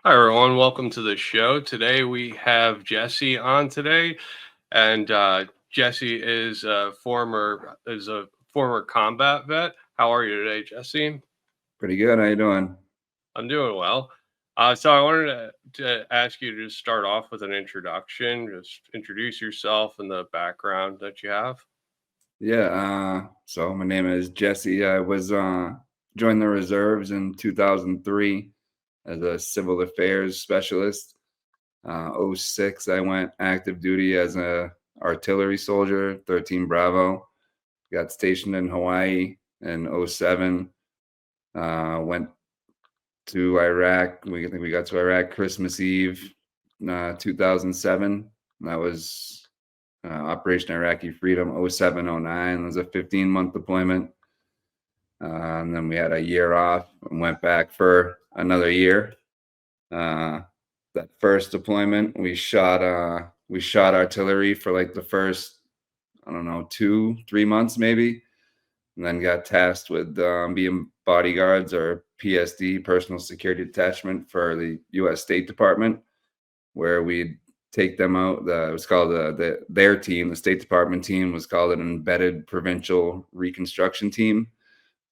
Hi everyone, welcome to the show. Today we have Jesse on today, and Jesse is a former combat vet. How are you today, Jesse? Pretty good. How you doing? I'm doing well. So I wanted to ask you to just start off with an introduction. Just introduce yourself and the background that you have. Yeah. So my name is Jesse. I was joined the reserves in 2003 as a civil affairs specialist. '06, I went active duty as a artillery soldier, 13 Bravo. Got stationed in Hawaii in '07. Went to Iraq. I think we got to Iraq Christmas Eve, 2007. That was Operation Iraqi Freedom '07, '09. It was a 15-month deployment. And then we had a year off and went back for another year. Uh, that first deployment, we shot artillery for like the first, I don't know, 2-3 months maybe, and then got tasked with being bodyguards or PSD, personal security detachment for the U.S. State Department, where we'd take them out. It was called their team. The State Department team was called an embedded provincial reconstruction team,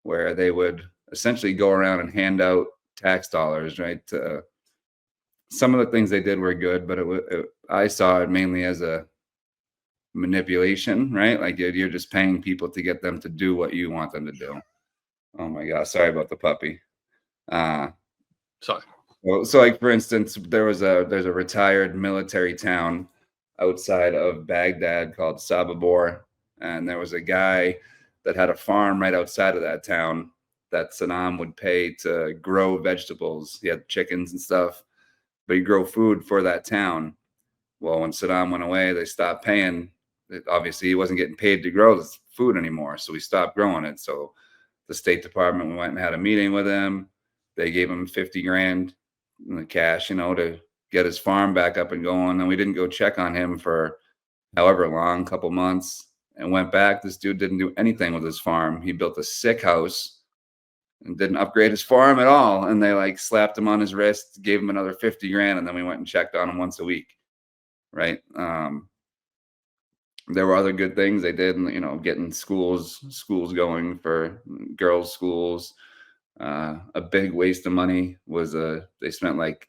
where they would essentially go around and hand out tax dollars. Right. Some of the things they did were good, but I saw it mainly as a manipulation. Right. Like you're just paying people to get them to do what you want them to do. Oh my gosh, sorry about the puppy. Uh, Sorry. Well, so like for instance, there's a retired military town outside of Baghdad called Sababor, and there was a guy that had a farm right outside of that town that Saddam would pay to grow vegetables. He had chickens and stuff, but he grow food for that town. Well, when Saddam went away, they stopped paying. Obviously, he wasn't getting paid to grow this food anymore, so we stopped growing it. So the State Department, we went and had a meeting with him. They gave him 50 grand in the cash, to get his farm back up and going. And we didn't go check on him for however long, couple months, and went back. This dude didn't do anything with his farm. He built a sick house and didn't upgrade his farm at all. And they like slapped him on his wrist, gave him another 50 grand, and then we went and checked on him once a week. Right. There were other good things they did, getting schools going for girls' schools. A big waste of money was they spent like,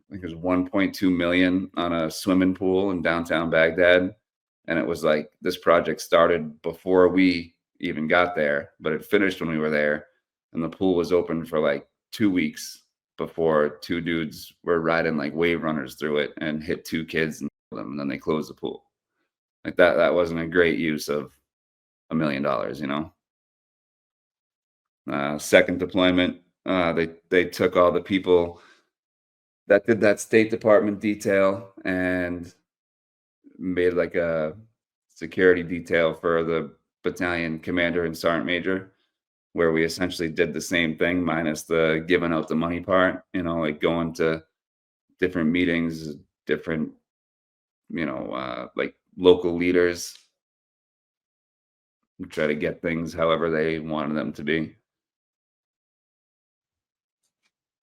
I think it was 1.2 million on a swimming pool in downtown Baghdad, and it was like this project started before we even got there, but it finished when we were there, and the pool was open for like 2 weeks before two dudes were riding like wave runners through it and hit two kids and killed them, and then they closed the pool. Like that wasn't a great use of $1 million. Second deployment, they took all the people that did that State Department detail and made like a security detail for the battalion commander and sergeant major, where we essentially did the same thing minus the giving out the money part. Like going to different meetings, different, like local leaders, try to get things however they wanted them to be.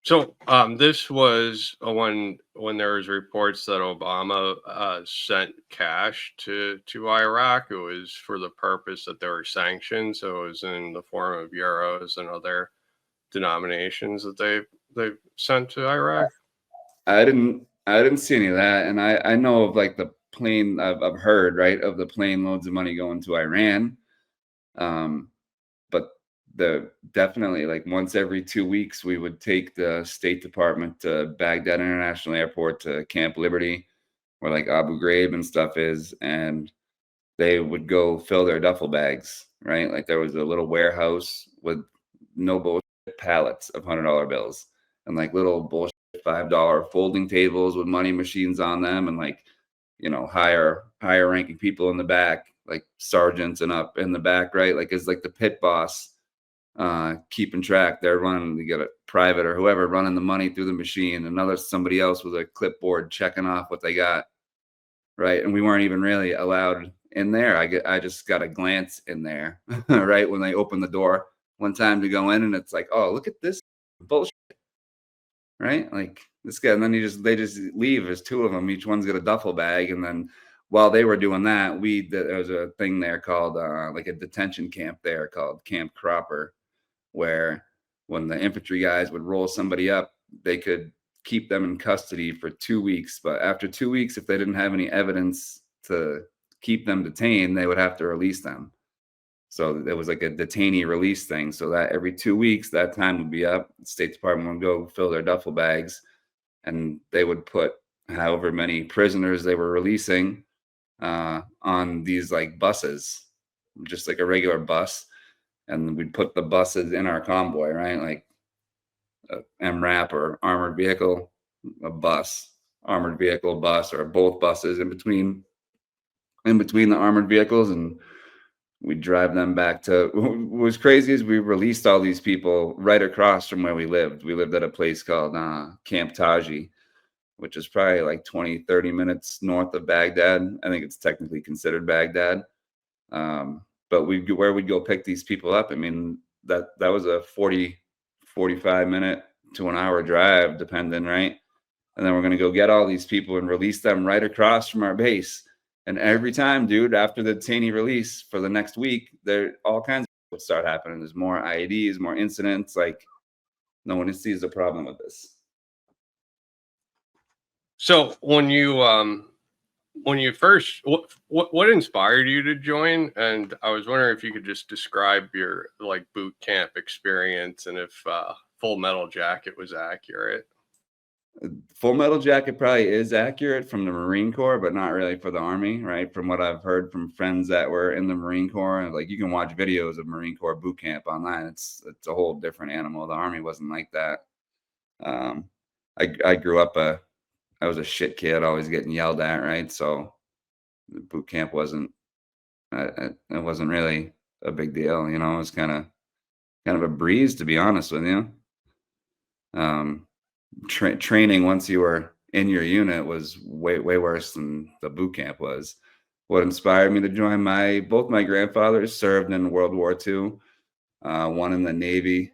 So this was when there was reports that Obama sent cash to Iraq. It was for the purpose that there were sanctions. So it was in the form of euros and other denominations that they sent to Iraq. I didn't see any of that, and I know of like the plane. I've heard, right, of the plane loads of money going to Iran. Um, but the definitely like once every 2 weeks we would take the State Department to Baghdad International Airport to Camp Liberty, where like Abu Ghraib and stuff is, and they would go fill their duffel bags, right? Like there was a little warehouse with no bullshit pallets of $100 bills and like little bullshit $5 folding tables with money machines on them, and like, higher ranking people in the back, like sergeants and up in the back, right? Like it's like the pit boss keeping track. They're running, you got a private or whoever running the money through the machine, another somebody else with a clipboard checking off what they got, right? And we weren't even really allowed in there. I just got a glance in there, right, when they opened the door one time to go in, and it's like, oh, look at this bullshit, right? Like this guy, and then they just leave. There's two of them. Each one's got a duffel bag, and then while they were doing that, there was a thing there called like a detention camp there called Camp Cropper, where when the infantry guys would roll somebody up, they could keep them in custody for 2 weeks. But after 2 weeks, if they didn't have any evidence to keep them detained, they would have to release them. So it was like a detainee release thing. So that every 2 weeks, that time would be up. The State Department would go fill their duffel bags, and they would put however many prisoners they were releasing on these like buses, just like a regular bus. And we'd put the buses in our convoy, right? Like a MRAP or armored vehicle, a bus, armored vehicle, bus, or both buses in between the armored vehicles, and we drive them back to. What was crazy is we released all these people right across from where we lived. We lived at a place called Camp Taji, which is probably like 20, 30 minutes north of Baghdad. I think it's technically considered Baghdad. But where we'd go pick these people up, I mean, that was a 45 minute to an hour drive, depending, right? And then we're going to go get all these people and release them right across from our base. And every time, dude, after the detainee release for the next week, there all kinds of stuff start happening. There's more IEDs, more incidents. Like, no one sees a problem with this. So when you first, what inspired you to join? And I was wondering if you could just describe your like boot camp experience, and if Full Metal Jacket was accurate. Full Metal Jacket probably is accurate from the Marine Corps, but not really for the Army, right? From what I've heard from friends that were in the Marine Corps, and like you can watch videos of Marine Corps boot camp online. It's a whole different animal. The Army wasn't like that. I grew up I was a shit kid, always getting yelled at, right? So the boot camp wasn't it wasn't really a big deal, you know. It was kind of a breeze, to be honest with you. Training once you were in your unit was way worse than the boot camp was. What inspired me to join? Both my grandfathers served in World War II, one in the Navy,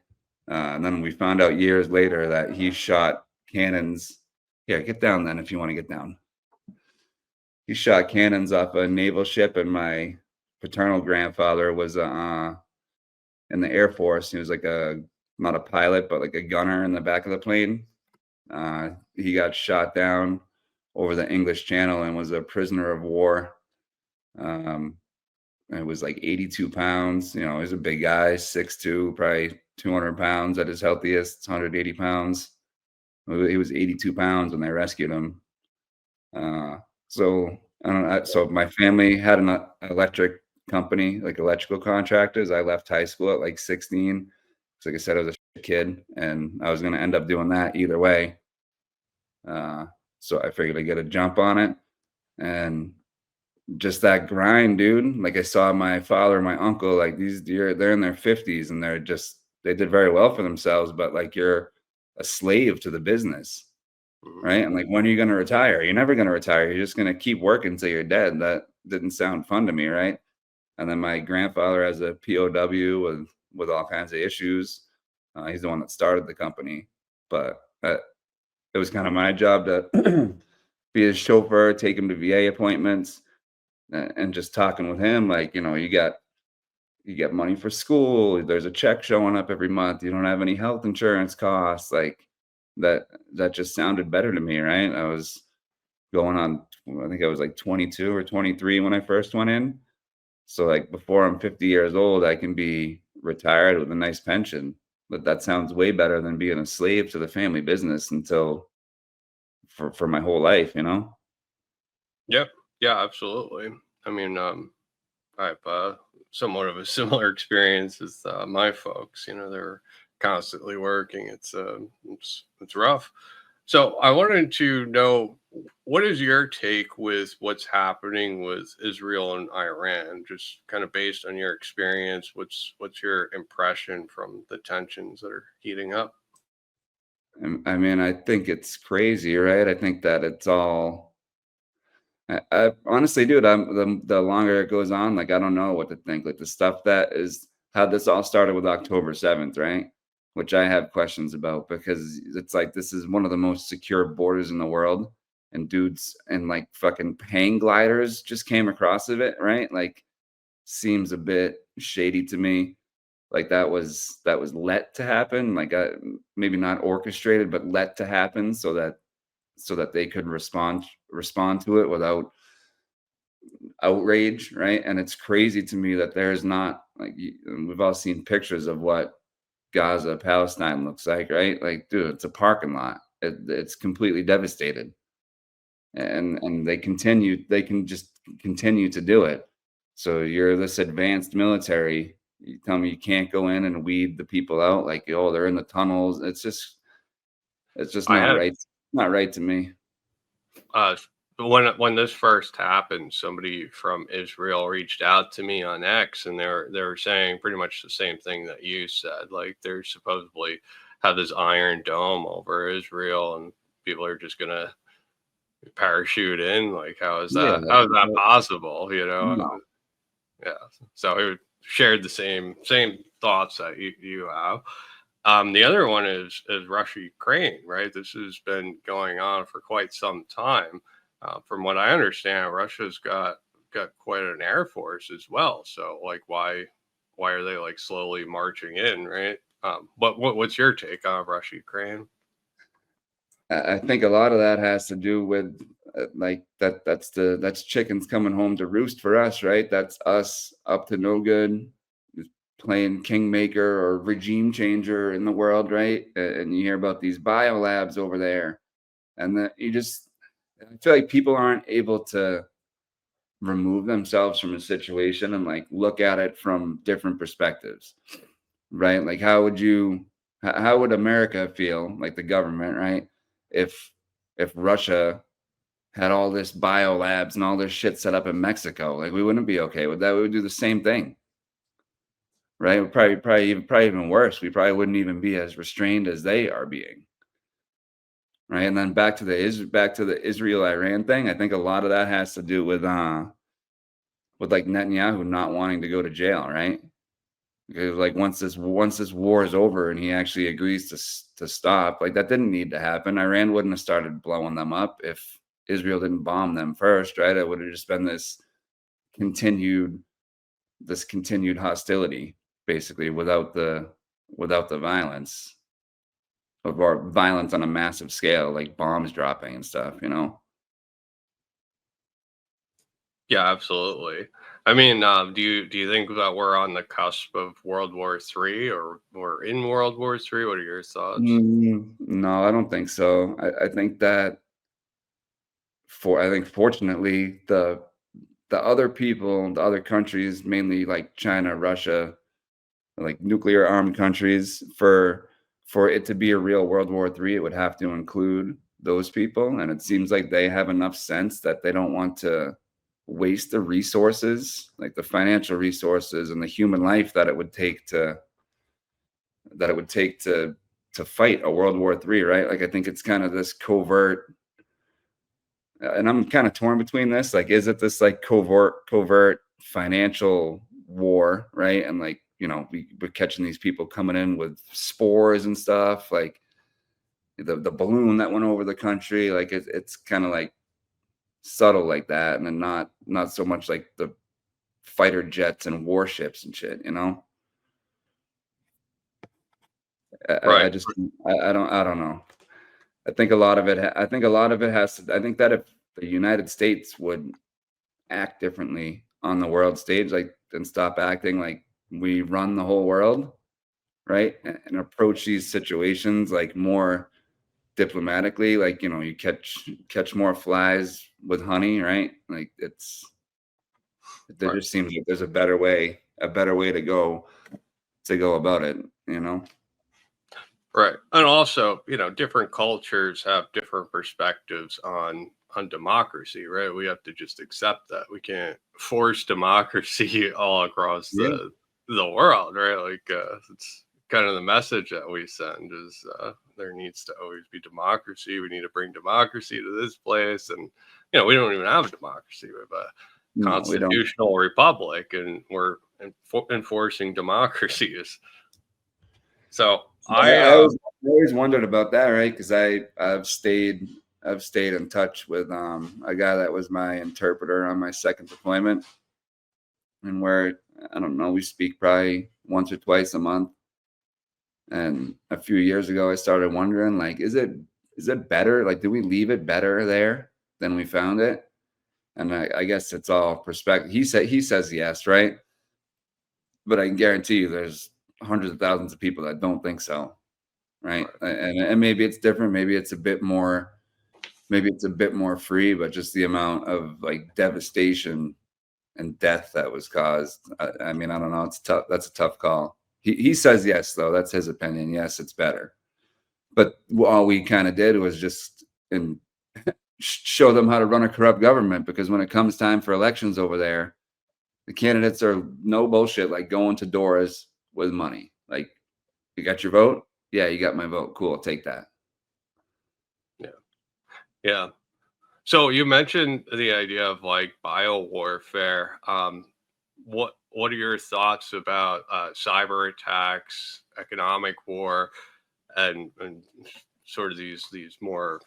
and then we found out years later that he shot cannons. Yeah, get down then if you want to get down. He shot cannons off a naval ship, and my paternal grandfather was in the Air Force. He was like not a pilot, but like a gunner in the back of the plane. He got shot down over the English Channel and was a prisoner of war. It was like 82 pounds. You know, he's a big guy, 6'2", probably 200 pounds at his healthiest, 180 pounds. He was 82 pounds when they rescued him. So my family had an electric company, like electrical contractors. I left high school at like 16. So like I said, I was a kid, and I was going to end up doing that either way. So I figured I'd get a jump on it, and just that grind, dude. Like I saw my father and my uncle, like they're in their 50s, and they did very well for themselves, but like you're a slave to the business, right? And like, when are you going to retire? You're never going to retire. You're just going to keep working until you're dead. That didn't sound fun to me, right? And then my grandfather has a POW with all kinds of issues. He's the one that started the company, but it was kind of my job to be his chauffeur, take him to VA appointments, and just talking with him, like, you know, you get money for school. There's a check showing up every month. You don't have any health insurance costs. Like that just sounded better to me, right? I was going on, I think I was like 22 or 23 when I first went in. So like before I'm 50 years old, I can be retired with a nice pension. But that sounds way better than being a slave to the family business for my whole life, you know? Yeah, absolutely. I mean, I have somewhat of a similar experience as my folks. You know, they're constantly working. It's rough. So I wanted to know, what is your take with what's happening with Israel and Iran? Just kind of based on your experience, what's your impression from the tensions that are heating up? I mean, I think it's crazy, right? I think that it's all. I honestly, dude, the longer it goes on, like I don't know what to think. Like the stuff that is how this all started with October 7th, right? which I have questions about, because it's like this is one of the most secure borders in the world, and dudes and like fucking hang gliders just came across of it, right? Like, seems a bit shady to me. Like that was let to happen, like maybe not orchestrated, but let to happen so that they could respond to it without outrage, right? And it's crazy to me that there's not like we've all seen pictures of what Gaza, Palestine looks like, right? Like, dude, it's a parking lot. It's completely devastated, and they can just continue to do it. So you're this advanced military. You tell me you can't go in and weed the people out, like, oh, they're in the tunnels. It's just I not had right. Not right to me. uh when this first happened, somebody from Israel reached out to me on X, and they were saying pretty much the same thing that you said. Like, they're supposedly have this iron dome over Israel, and people are just gonna parachute in. Like, Yeah, how is that possible? You know? no. Yeah. So he shared the same thoughts that you have. The other one is Russia Ukraine, right? This has been going on for quite some time. From what I understand, Russia's got quite an air force as well. So, like, why are they like slowly marching in, right? What's your take on Russia Ukraine? I think a lot of that has to do with like that's chickens coming home to roost for us, right? That's us up to no good, just playing kingmaker or regime changer in the world, right? And you hear about these biolabs over there, and that you just I feel like people aren't able to remove themselves from a situation and like look at it from different perspectives, right? Like, how would America feel, like the government, right? If Russia had all this biolabs and all this shit set up in Mexico, like we wouldn't be okay with that. We would do the same thing, right? We'd probably even worse. We probably wouldn't even be as restrained as they are being, right? And then back to the Israel Iran thing. I think a lot of that has to do with like Netanyahu not wanting to go to jail, right? Because like once this war is over and he actually agrees to stop, like that didn't need to happen. Iran wouldn't have started blowing them up if Israel didn't bomb them first, right? It would have just been continued this continued hostility, basically, without the violence or violence on a massive scale, like bombs dropping and stuff, you know? Yeah, absolutely. I mean, do you think that we're on the cusp of World War III, or we're in World War III? What are your thoughts? No, I don't think so. I think that I think fortunately the other people, the other countries, mainly like China, Russia, like nuclear armed countries, for it to be a real World War III, it would have to include those people. And it seems like they have enough sense that they don't want to waste the resources, like the financial resources and the human life that it would take to fight a World War III, right? Like I think it's kind of this covert, and I'm kind of torn between this. Like, is it this like covert financial war, right? And like, you know, we're catching these people coming in with spores and stuff, like the balloon that went over the country. Like it's kind of like subtle like that, and then not so much like the fighter jets and warships and shit, you know? I Right. just I don't know. I think a lot of it has to. I think that if the United States would act differently on the world stage, like, and stop acting like we run the whole world, right? And approach these situations like more diplomatically, like, you know, you catch more flies with honey, right? Like there Right. just seems like there's a better way to go about it, you know? Right. And also, different cultures have different perspectives on democracy, right? We have to just accept that. We can't force democracy all across Yeah. the world, right? Like, it's kind of the message that we send is, there needs to always be democracy. We need to bring democracy to this place. And we don't even have a democracy. We have a No, we don't. constitutional republic, and we're enforcing democracies. So I always wondered about that, right? Because I've stayed in touch with a guy that was my interpreter on my second deployment, and where I don't know, we speak probably once or twice a month. And a few years ago, I started wondering, like, is it better? Like, do we leave it better there than we found it? And I guess it's all perspective. He says yes, right? But I can guarantee you, there's hundreds of thousands of people that don't think so, right? And maybe it's different. Maybe it's a bit more. Maybe it's a bit more free, but just the amount of like devastation and death that was caused. I mean, I don't know. It's tough. That's a tough call. He says yes, though. That's his opinion. Yes, it's better. But all we kind of did was just show them how to run a corrupt government, because when it comes time for elections over there, the candidates are no bullshit, like going to doors with money. Like, you got your vote? Yeah, you got my vote. Cool, take that. Yeah. So you mentioned the idea of like bio warfare. What are your thoughts about cyber attacks, economic war, and sort of these more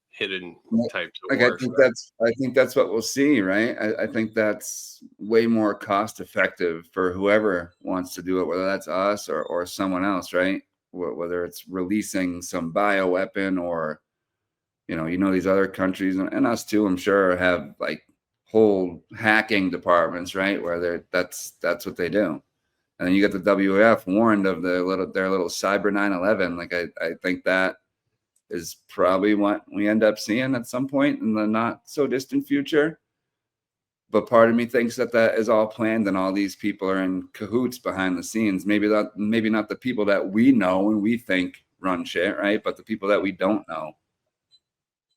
hidden types of Like, warfare? I think that's what we'll see, right? I think that's way more cost effective for whoever wants to do it, whether that's us or someone else, right? Whether it's releasing some bio weapon, or these other countries, and us too, I'm sure, have like whole hacking departments, right? Where that's what they do. And then you get the WF warned of their little cyber 9/11. Like, I think that is probably what we end up seeing at some point in the not so distant future. But part of me thinks that is all planned, and all these people are in cahoots behind the scenes. Maybe not the people that we know and we think run shit, right? But the people that we don't know,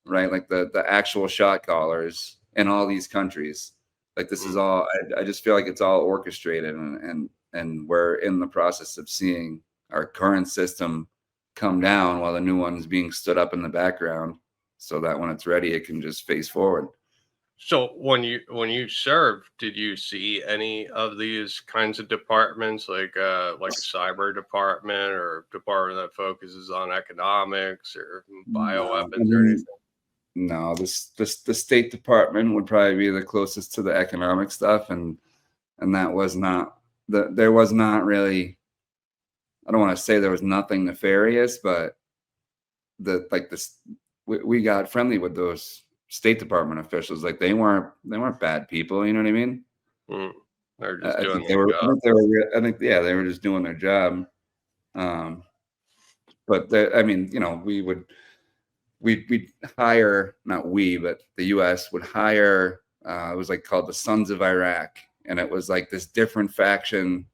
right? Like the actual shot callers in all these countries. Like, this is all. I just feel like it's all orchestrated, and we're in the process of seeing our current system come down while the new one's being stood up in the background, so that when it's ready, it can just face forward. So when you served, did you see any of these kinds of departments, like a cyber department or department that focuses on economics or bioweapons or anything? No, the State Department would probably be the closest to the economic stuff, and that was not there was not really. I don't want to say there was nothing nefarious, but we got friendly with those State Department officials. Like, they weren't bad people. You know what I mean? They're just I doing think their job. yeah, they were just doing their job. But I mean, we'd hire, not we, but the U.S. would hire. It was like called the Sons of Iraq, and it was like this different faction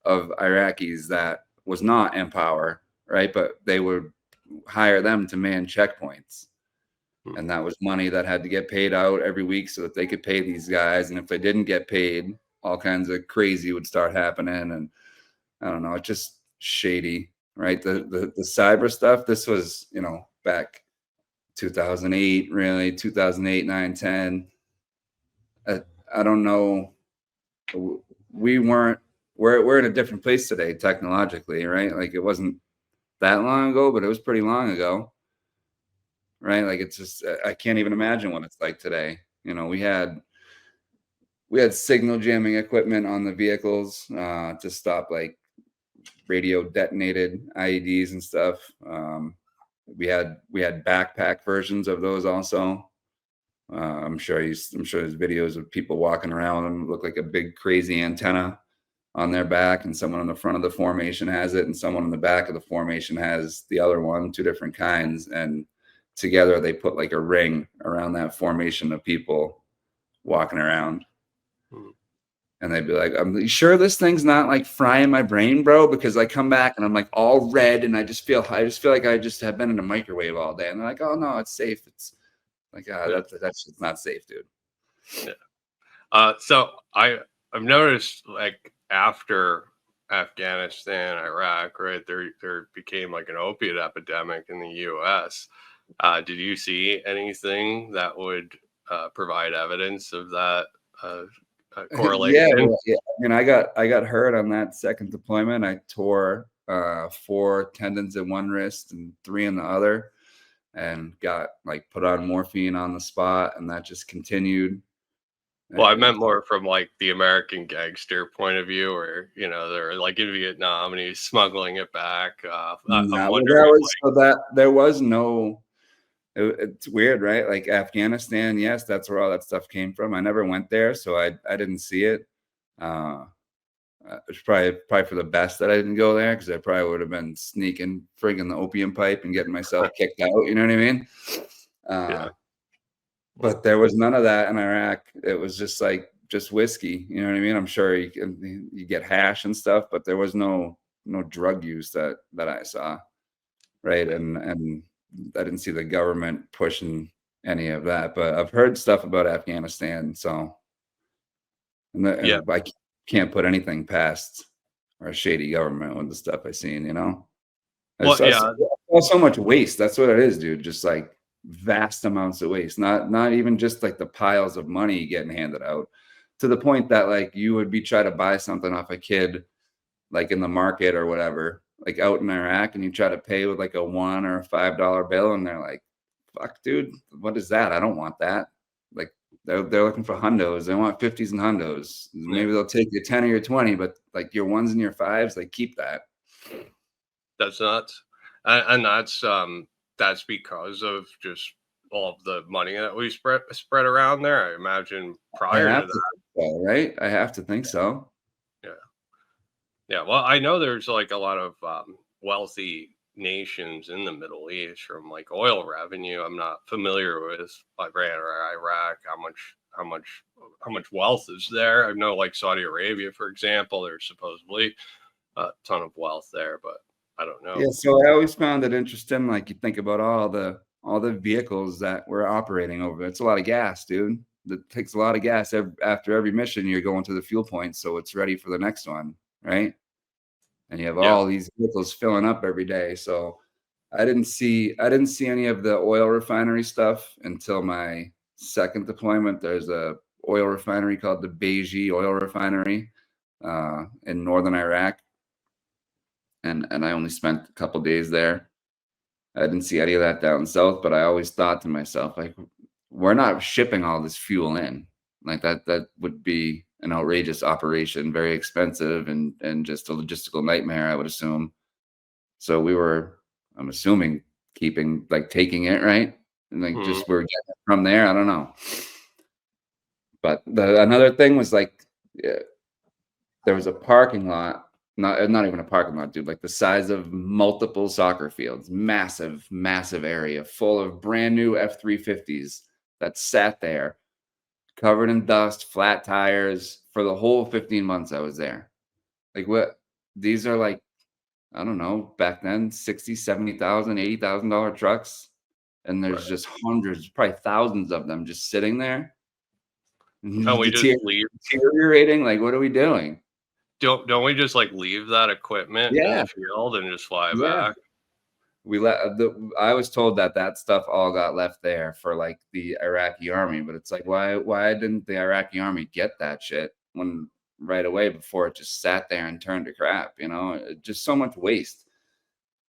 of Iraqis that was not in power, right? But they would hire them to man checkpoints. And that was money that had to get paid out every week so that they could pay these guys. And if they didn't get paid, all kinds of crazy would start happening. And I don't know, it's just shady, right? The cyber stuff, this was, back 2008, really, 2008, 9, 10. I don't know. We're in a different place today technologically, right? Like, it wasn't that long ago, but it was pretty long ago, right? Like, it's just, I can't even imagine what it's like today. We had signal jamming equipment on the vehicles to stop like radio detonated IEDs and stuff. We had backpack versions of those also. I'm sure there's videos of people walking around and look like a big crazy antenna on their back, and someone on the front of the formation has it, and someone on the back of the formation has the other one, two different kinds, and together they put like a ring around that formation of people walking around. And they'd be like, "I'm sure this thing's not like frying my brain, bro," because I come back and I'm like all red, and I just feel like I just have been in a microwave all day. And they're like, "Oh no, it's safe." It's like, that's just not safe, dude. Yeah. So I've noticed, like, after Afghanistan, Iraq, right, there became like an opiate epidemic in the U.S. Did you see anything that would provide evidence of that correlation? Yeah. I mean, I got hurt on that second deployment. I tore 4 tendons in one wrist and 3 in the other, and got like put on morphine on the spot, and that just continued. Well, I meant more from like the American gangster point of view, where they're like in Vietnam and he's smuggling it back. I'm wondering if There was no. It's weird, right? Like Afghanistan, yes, that's where all that stuff came from. I never went there, so I didn't see it. It's probably for the best that I didn't go there, because I probably would have been sneaking friggin' the opium pipe and getting myself kicked out. You know what I mean? yeah. But there was none of that in Iraq. It was just whiskey. You know what I mean? I'm sure you get hash and stuff, but there was no drug use that I saw, right? And I didn't see the government pushing any of that. But I've heard stuff about Afghanistan, so Yeah. I can't put anything past our shady government with the stuff I've seen. Well, I yeah. saw so much waste. That's what it is, dude. Just like vast amounts of waste. Not even just like the piles of money getting handed out, to the point that like you would be try to buy something off a kid, like in the market or whatever, like out in Iraq, and you try to pay with like a $1 or a $5 bill, and they're like, "Fuck, dude, what is that? I don't want that." Like they're looking for hundos. They want 50s and hundos. Maybe they'll take your 10 or your 20, but like your ones and your fives, like keep that. That's nuts. And that's because of just all of the money that we spread around there. I imagine prior to that. So, right? I have to think so. Yeah. Yeah. Well, I know there's like a lot of wealthy nations in the Middle East from like oil revenue. I'm not familiar with Iran or Iraq, how much wealth is there. I know like Saudi Arabia, for example, there's supposedly a ton of wealth there, but I don't know. Yeah, so I always found it interesting. Like you think about all the vehicles that we're operating over. It's a lot of gas, dude. It takes a lot of gas after every mission. You're going to the fuel point, so it's ready for the next one, right? And you have Yeah. all these vehicles filling up every day. So I didn't see any of the oil refinery stuff until my second deployment. There's a oil refinery called the Beiji Oil Refinery in northern Iraq, and I only spent a couple days there. I didn't see any of that down south, but I always thought to myself, like, we're not shipping all this fuel in. Like that would be an outrageous operation, very expensive, and just a logistical nightmare, I would assume. So I'm assuming, taking it, right? And like Mhm. just we're getting it from there. I don't know. But another thing was like, yeah, there was a parking lot, not even a parking lot, dude, like the size of multiple soccer fields, massive area full of brand new F-350s that sat there covered in dust, flat tires, for the whole 15 months I was there. Like, what? These are like, I don't know, back then, 60, 70,000, $80,000 trucks, and Right. there's just hundreds, probably thousands of them just sitting there, Don't we just leave? deteriorating. Like, what are we doing? Don't we just like leave that equipment in Yeah, the field and just fly yeah. back? I was told that stuff all got left there for like the Iraqi army, but it's like, why didn't the Iraqi army get that shit when right away before it just sat there and turned to crap? Just so much waste.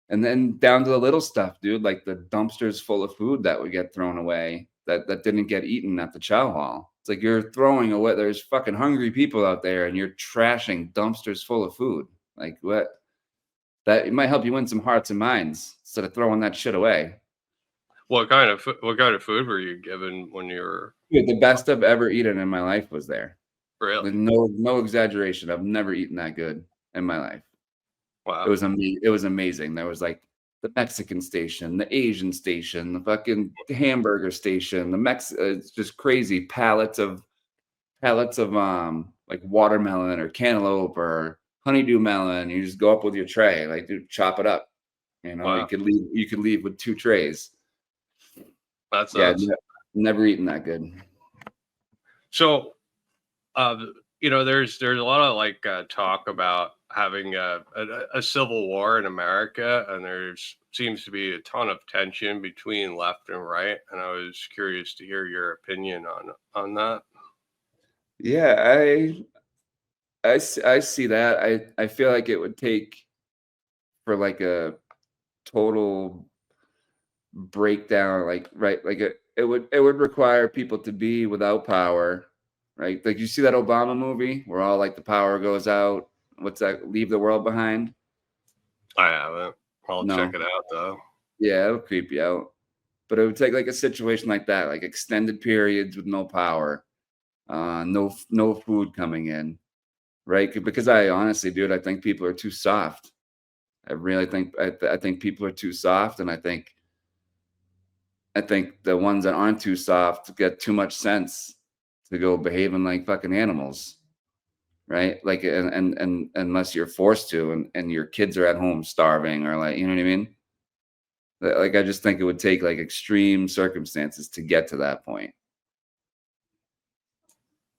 And then down to the little stuff, dude, like the dumpsters full of food that would get thrown away that didn't get eaten at the chow hall. It's like you're throwing away. There's fucking hungry people out there, and you're trashing dumpsters full of food. Like what? That it might help you win some hearts and minds instead of throwing that shit away. What kind of food were you given when you were Dude, the best I've ever eaten in my life was there. really? Like, no exaggeration. I've never eaten that good in my life. It Wow. was it was amazing. There was like the Mexican station, the Asian station, the fucking hamburger station, it's just crazy pallets of like watermelon or cantaloupe or honeydew melon. You just go up with your tray, like dude, chop it up. You Wow. could leave with 2 trays. That's Yeah, nuts. never eaten that good. So, there's a lot of like talk about having a civil war in America, and there's seems to be a ton of tension between left and right. And I was curious to hear your opinion on that. Yeah, I see that. I feel like it would take for like a total breakdown, like right, like it would require people to be without power, right? Like you see that Obama movie where all like the power goes out. What's that? Leave the World Behind? I haven't. I'll check No. it out though. Yeah, it'll creep you out. But it would take like a situation like that, like extended periods with no power, no food coming in, right? Because I honestly, dude, I think people are too soft. I really think I think people are too soft, and I think the ones that aren't too soft get too much sense to go behaving like fucking animals, right? Like, and unless you're forced to, and your kids are at home starving, or like, you know what I mean? Like, I just think it would take like extreme circumstances to get to that point.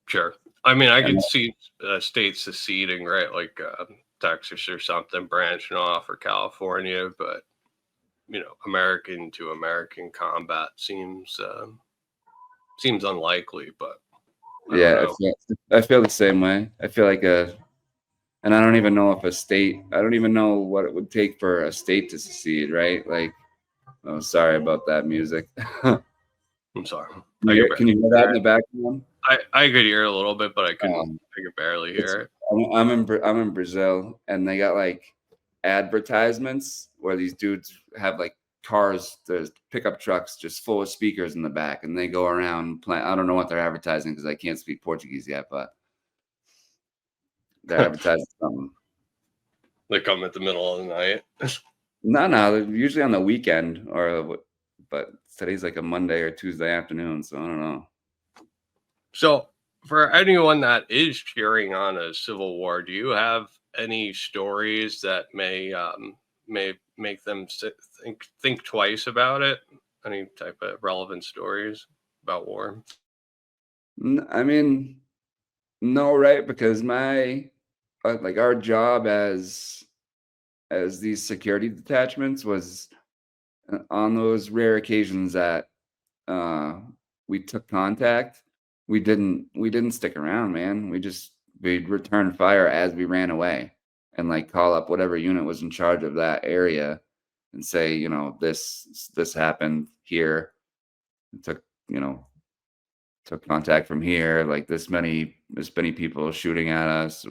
Sure. I mean, I And could see states seceding, right? Like Texas or something branching off, or California, but American to American combat seems unlikely. But I don't yeah, know. I feel the same way. I feel like and I don't even know if I don't even know what it would take for a state to secede, right? Like, oh, sorry about that music. I'm sorry. I could Can you hear that in the background? I could hear it a little bit, but I Um, could barely it's hear it. I'm in Brazil, and they got like advertisements where these dudes have like cars, there's pickup trucks just full of speakers in the back, and they go around playing. I don't know what they're advertising because I can't speak Portuguese yet, but they're advertising something. They come at the middle of the night. No, they're usually on the weekend, but today's like a Monday or Tuesday afternoon, so I don't know. So, for anyone that is cheering on a civil war, do you have any stories that may make them think twice about it? Any type of relevant stories about war? I mean, no, right? Because like our job as these security detachments was on those rare occasions that uh we took contact, we didn't stick around, man. We'd return fire as we ran away, and like call up whatever unit was in charge of that area and say, this happened here. It took contact from here, like this many people shooting at us.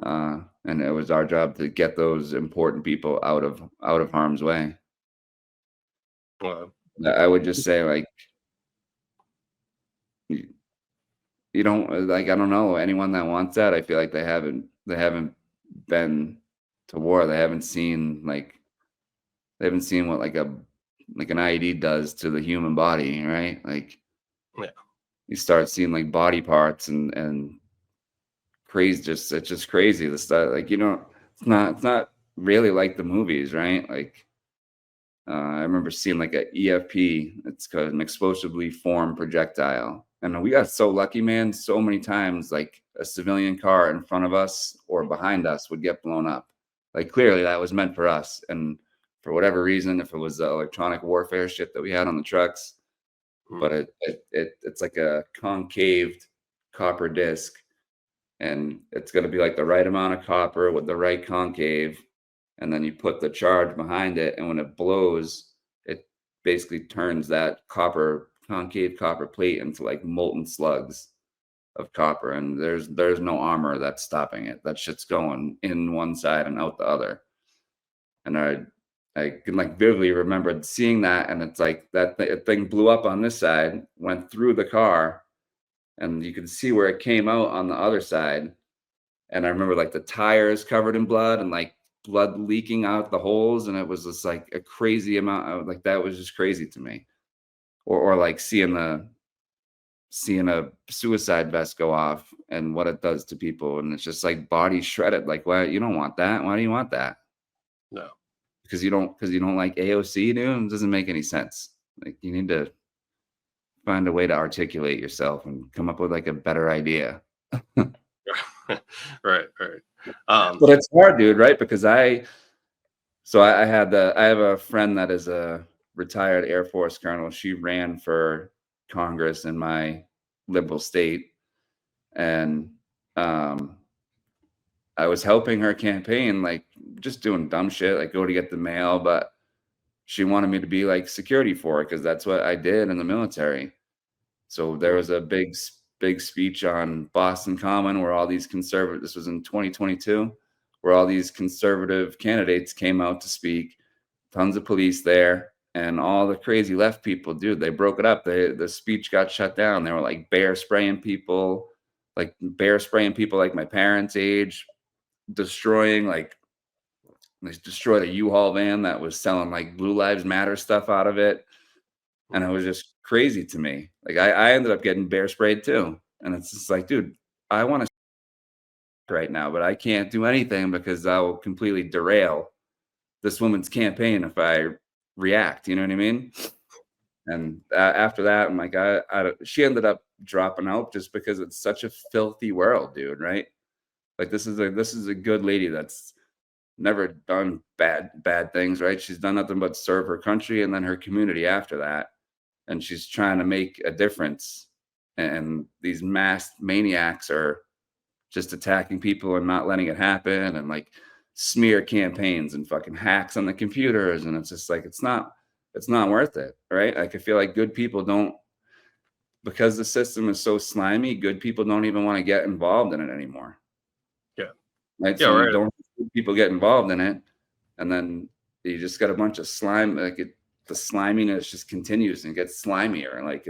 And it was our job to get those important people out of harm's way. Well, I would just say, like, you, you don't like, I don't know anyone that wants that. I feel like they haven't been to war. They haven't seen what like an IED does to the human body, right? Like, yeah, you start seeing like body parts and crazy, it's just crazy. The stuff, like, it's not really like the movies, right? Like, I remember seeing like a EFP. It's called an explosively formed projectile, and we got so lucky, man. So many times, like a civilian car in front of us or behind us would get blown up. Like, clearly, that was meant for us, and for whatever reason, if it was the electronic warfare shit that we had on the trucks, but it's like a concaved copper disc, and it's going to be like the right amount of copper with the right concave, and then you put the charge behind it, and when it blows, it basically turns that concave copper plate into like molten slugs of copper, and there's no armor that's stopping it. That shit's going in one side and out the other. And I can like vividly remember seeing that, and it's like that thing blew up on this side, went through the car, and you could see where it came out on the other side. And I remember like the tires covered in blood, and like blood leaking out the holes. And it was just like a crazy amount of, like, that was just crazy to me. Or like seeing a suicide vest go off and what it does to people. And it's just like body shredded. Like, why you don't want that? Why do you want that? no. Because you don't like AOC, dude? It doesn't make any sense. Like, you need to find a way to articulate yourself and come up with like a better idea. Right, right. Um, But it's hard, dude, right? Because I have a friend that is a retired Air Force colonel. She ran for Congress in my liberal state, and I was helping her campaign, like just doing dumb shit, like go to get the mail, but she wanted me to be like security for it because that's what I did in the military. So there was a big speech on Boston Common where all these conservative, this was in 2022, where all these conservative candidates came out to speak, tons of police there, and all the crazy left people, dude, they broke it up. The speech got shut down. They were like bear spraying people like my parents' age, destroying like they destroyed a U-Haul van that was selling like Blue Lives Matter stuff out of it. And it was just crazy to me. Like I ended up getting bear sprayed too. And it's just like, dude, I want to right now, but I can't do anything because I will completely derail this woman's campaign if I react. You know what I mean? And after that, I'm like, she ended up dropping out just because it's such a filthy world, dude. Right? Like this is a good lady that's never done bad things. Right? She's done nothing but serve her country and then her community after that. And she's trying to make a difference. And these masked maniacs are just attacking people and not letting it happen, and like smear campaigns and fucking hacks on the computers. And it's just like it's not worth it, right? Like I feel like good people don't, because the system is so slimy, good people don't even want to get involved in it anymore. Yeah. Right. Yeah. So you Right. don't have good people get involved in it, and then you just got a bunch of slime. Like the sliminess just continues and gets slimier. Like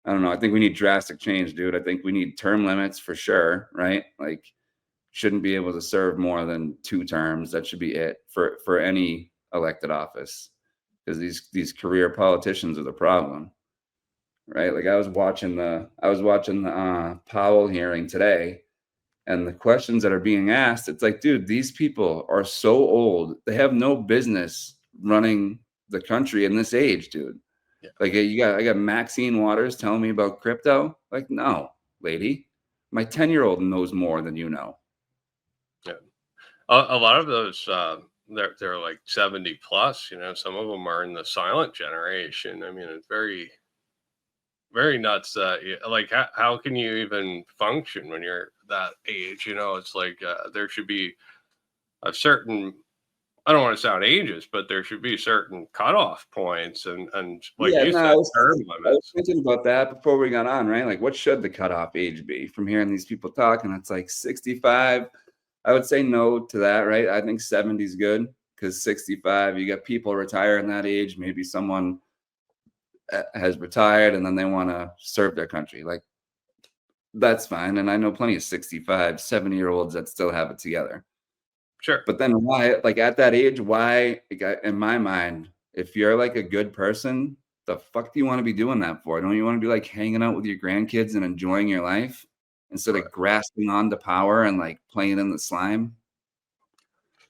I don't know. I think we need drastic change, dude. I think we need term limits for sure, right? Like shouldn't be able to serve more than 2 terms. That should be it for any elected office, because these career politicians are the problem, right? Like I was watching the Powell hearing today, and the questions that are being asked, it's like, dude, these people are so old. They have no business running the country in this age, dude. Yeah. Like I got Maxine Waters telling me about crypto. Like, no, lady, my 10-year-old knows more than you know. Yeah. A lot of those, they're like 70 plus. You know, some of them are in the silent generation. I mean, it's very, very nuts. Like, how can you even function when you're that age? You know, it's like there should be a certain. I don't want to sound ageist, but there should be certain cutoff points, and like Yeah, you no, said, term I was limits. thinking about that before we got on, right? Like, what should the cutoff age be? From hearing these people talk, and it's like 65. I would say no to that, right? I think 70 is good because 65, you got people retiring that age. Maybe someone has retired and then they want to serve their country. Like, that's fine. And I know plenty of 65, 70-year-olds that still have it together. Sure. But then why, like at that age, why, like, in my mind, if you're like a good person, the fuck do you want to be doing that for? Don't you want to be like hanging out with your grandkids and enjoying your life instead Right. of grasping onto power and like playing in the slime?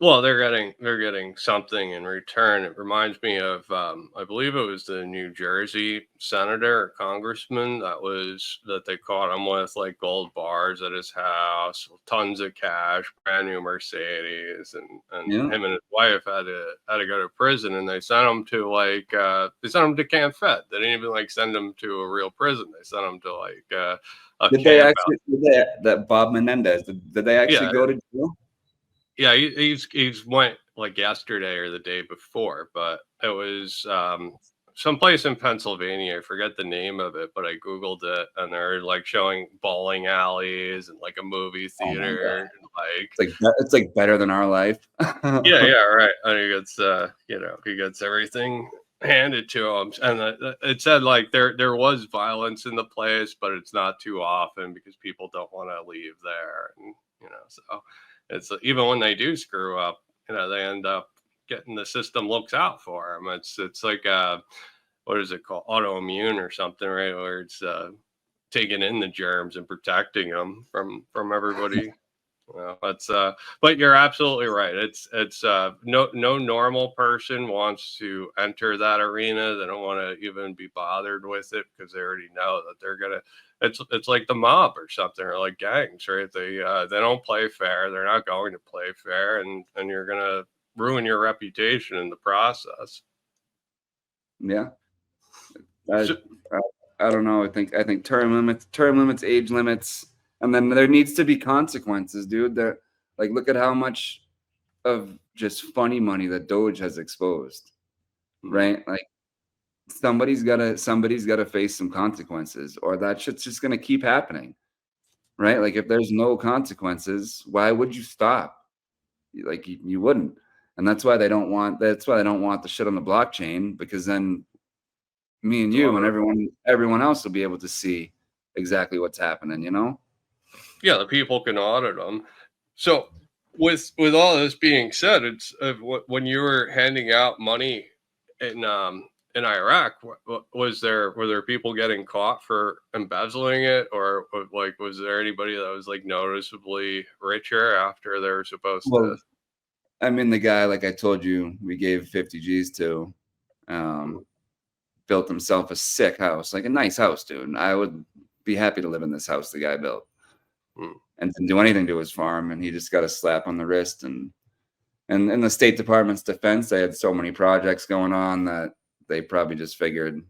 Well, they're getting something in return. It reminds me of I believe it was the New Jersey senator or congressman that they caught him with like gold bars at his house, tons of cash, brand new Mercedes, and Yeah. him and his wife had to go to prison, and they sent him to they sent him to Camp Fed. They didn't even like send him to a real prison. They sent him to like a Did they camp out. actually, that Bob Menendez, did they actually Yeah, go to jail? yeah, he's went like yesterday or the day before, but it was someplace in Pennsylvania. I forget the name of it, but I googled it, and they're like showing bowling alleys and like a movie Oh my God. theater, and like It's like better than our life. yeah, right. And he gets everything handed to him, and it said like there was violence in the place, but it's not too often because people don't want to leave there, and so it's even when they do screw up, they end up getting the system looks out for them. It's like what is it called, autoimmune or something, right? Where it's taking in the germs and protecting them from everybody. Well, but you're absolutely right. It's no normal person wants to enter that arena. They don't want to even be bothered with it because they already know that they're gonna. It's like the mob or something, or like gangs, right? They don't play fair. They're not going to play fair, and you're gonna ruin your reputation in the process. Yeah. I, So, I I don't know. I think term limits, age limits, and then there needs to be consequences, dude. There, Like, look at how much of just funny money that Doge has exposed, right? Like, somebody's gotta face some consequences, or that shit's just gonna keep happening, right? Like, if there's no consequences, why would you stop? Like, you wouldn't. And that's why they don't want the shit on the blockchain, because then me and you and everyone else will be able to see exactly what's happening, you know? Yeah, the people can audit them. So with all this being said, it's when you were handing out money in Iraq, were there people getting caught for embezzling it, or like was there anybody that was like noticeably richer after they were supposed to? Well, I mean, the guy, like I told you, we gave 50 G's to, built himself a sick house, like a nice house, dude. I would be happy to live in this house the guy built, Hmm. and didn't do anything to his farm, and he just got a slap on the wrist. And in the State Department's defense, they had so many projects going on that they probably just figured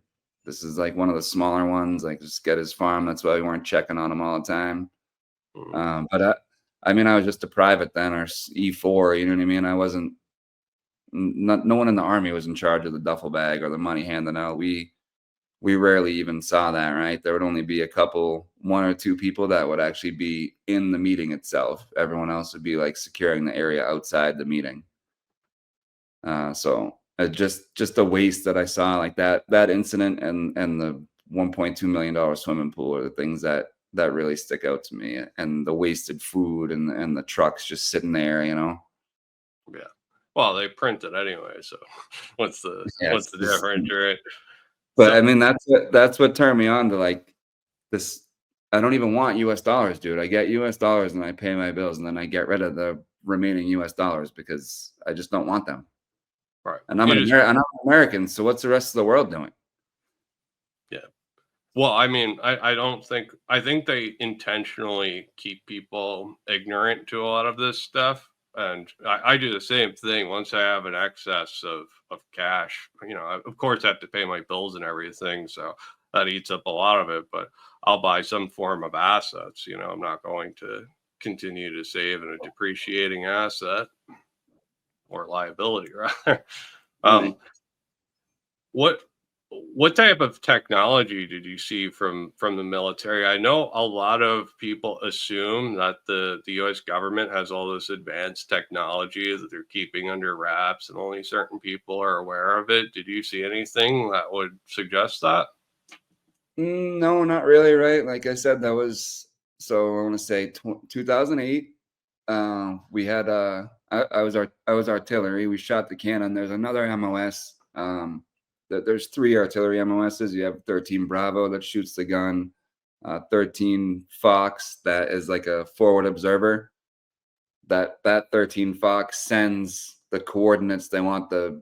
this is like one of the smaller ones, like just get his farm. That's why we weren't checking on him all the time. But I mean, I was just a private then, or E4, you know what I mean? I wasn't, no one in the army was in charge of the duffel bag or the money handing out. We rarely even saw that, right? There would only be one or two people that would actually be in the meeting itself. Everyone else would be like securing the area outside the meeting. So just a waste that I saw, like that incident and the $1.2 million swimming pool are the things that really stick out to me, and the wasted food and the trucks just sitting there, you know. Yeah. Well, they print it anyway, so what's the difference, right? But So, I mean, that's what turned me on to like this. I don't even want US dollars, dude. I get US dollars and I pay my bills, and then I get rid of the remaining US dollars because I just don't want them. right. And I'm an American, so what's the rest of the world doing? Yeah. Well, I mean, I think they intentionally keep people ignorant to a lot of this stuff. And I do the same thing. Once I have an excess of cash, of course I have to pay my bills and everything. So that eats up a lot of it, but I'll buy some form of assets. I'm not going to continue to save in a depreciating asset or liability, rather. Right. Um, what what type of technology did you see from the military? I know a lot of people assume that the U.S. government has all this advanced technology that they're keeping under wraps, and only certain people are aware of it. Did you see anything that would suggest that? No, not really, right? Like I said, that was, so I want to say 2008. We had I was artillery. We shot the cannon. There's another MOS. There's three artillery MOSs. You have 13 Bravo that shoots the gun, 13 Fox that is like a forward observer. That 13 Fox sends the coordinates they want the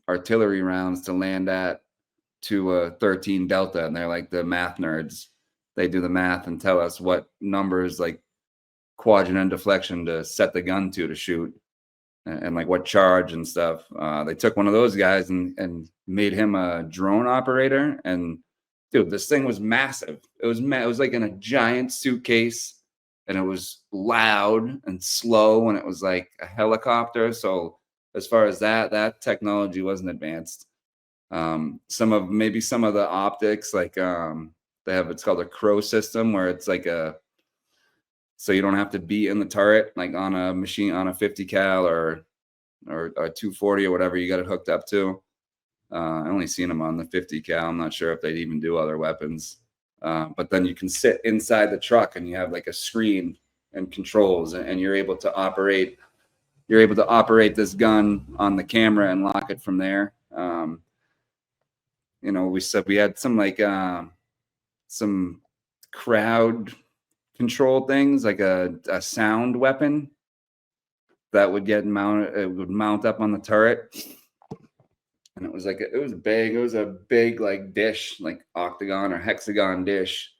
artillery rounds to land at to 13 Delta, and they're like the math nerds. They do the math and tell us what numbers, like quadrant and deflection, to set the gun to shoot, and like what charge and stuff. They took one of those guys and made him a drone operator. And dude, this thing was massive. It was like in a giant suitcase, and it was loud and slow, and it was like a helicopter. So as far as that technology wasn't advanced. Some of the optics, like they have, it's called a crow system, where it's like so you don't have to be in the turret, like on a machine, on a 50 cal or 240 or whatever you got it hooked up to. I only seen them on the 50 cal. I'm not sure if they'd even do other weapons. But then you can sit inside the truck and you have like a screen and controls, and you're able to operate this gun on the camera and lock it from there. We said we had some like some crowd control things, like a sound weapon that would get mounted. It would mount up on the turret, and it was big. It was a big like dish, like octagon or hexagon dish,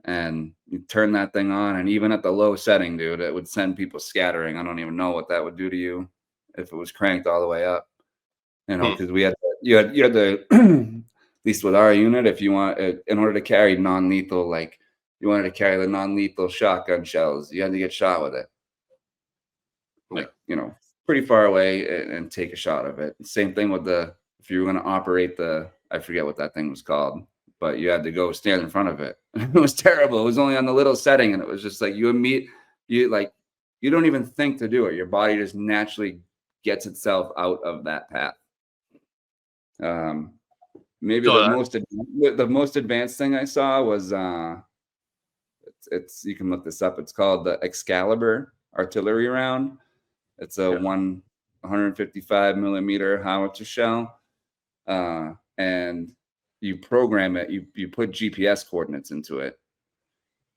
and you turn that thing on, and even at the low setting, dude, it would send people scattering. I don't even know what that would do to you if it was cranked all the way up. Because you had the at least with our unit, if you want, in order to carry non-lethal, like you wanted to carry the non-lethal shotgun shells, you had to get shot with it. like, pretty far away and take a shot of it. Same thing with if you were going to operate I forget what that thing was called, but you had to go stand in front of it. It was terrible. It was only on the little setting, and it was just like you don't even think to do it. Your body just naturally gets itself out of that path. Maybe So the most advanced thing I saw was it's you can look this up. It's called the Excalibur artillery round. It's a 155 millimeter howitzer shell, and you program it. You put GPS coordinates into it.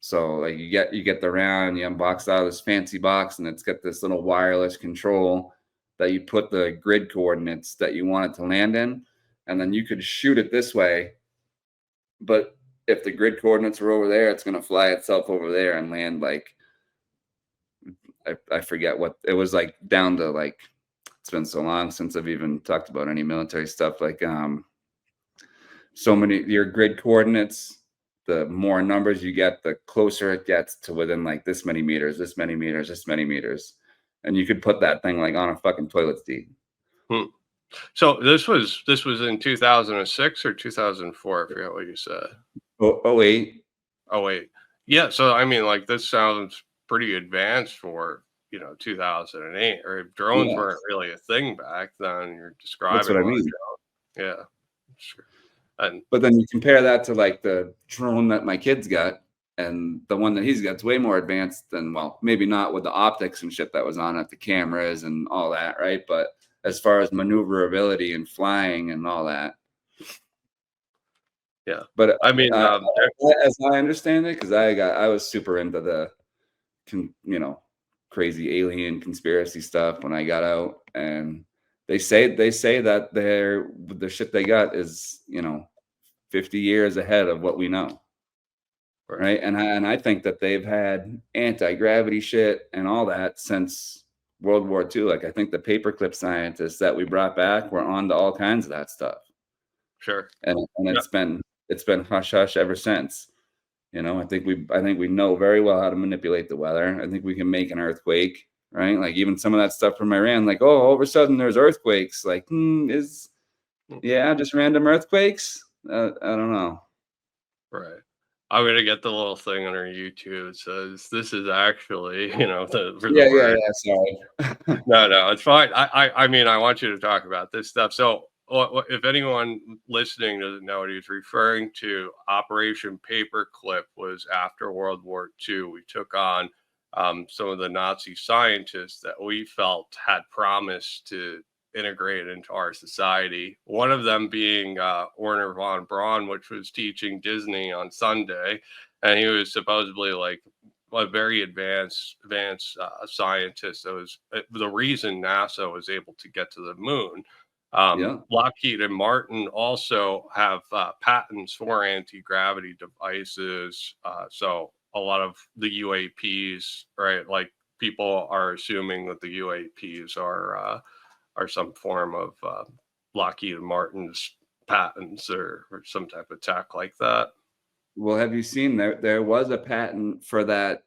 So like you get the round, you unbox out of this fancy box, and it's got this little wireless control that you put the grid coordinates that you want it to land in, and then you could shoot it this way. But if the grid coordinates are over there, it's going to fly itself over there and land like I forget what it was, like down to like, it's been so long since I've even talked about any military stuff, like so many your grid coordinates, the more numbers you get, the closer it gets to within like this many meters, this many meters, this many meters. And you could put that thing like on a fucking toilet seat. So this was in 2006 or 2004. I forget what you said. Oh wait. Yeah. So I mean, like, this sounds pretty advanced for 2008. Or drones weren't really a thing back then. You're describing. That's what I mean. Yeah. Sure. But then you compare that to like the drone that my kids got, and the one that he's got's way more advanced than, well, maybe not with the optics and shit that was on it, the cameras and all that, right? But as far as maneuverability and flying and all that. Yeah. But I mean, as I understand it, because I was super into the crazy alien conspiracy stuff when I got out, and they say that the shit they got is 50 years ahead of what we know, right? And I think that they've had anti-gravity shit and all that since World War II. Like, I think the paperclip scientists that we brought back were on to all kinds of that stuff. Sure. And it's been hush hush ever since. I think we know very well how to manipulate the weather. I think we can make an earthquake, right? Like, even some of that stuff from Iran, like, oh, all of a sudden there's earthquakes. Like, just random earthquakes. I don't know. Right. I'm gonna get the little thing under YouTube. It says this is actually, Sorry. No, it's fine. I mean, I want you to talk about this stuff. So, if anyone listening doesn't know what he's referring to, Operation Paperclip was after World War II. We took on some of the Nazi scientists that we felt had promised to integrate into our society. One of them being Werner von Braun, which was teaching Disney on Sunday, and he was supposedly like a very advanced scientist. That was the reason NASA was able to get to the moon. Lockheed and Martin also have patents for anti-gravity devices. So a lot of the UAPs, right? Like, people are assuming that the UAPs are some form of Lockheed and Martin's patents or some type of tech like that. Well, have you seen there was a patent for that?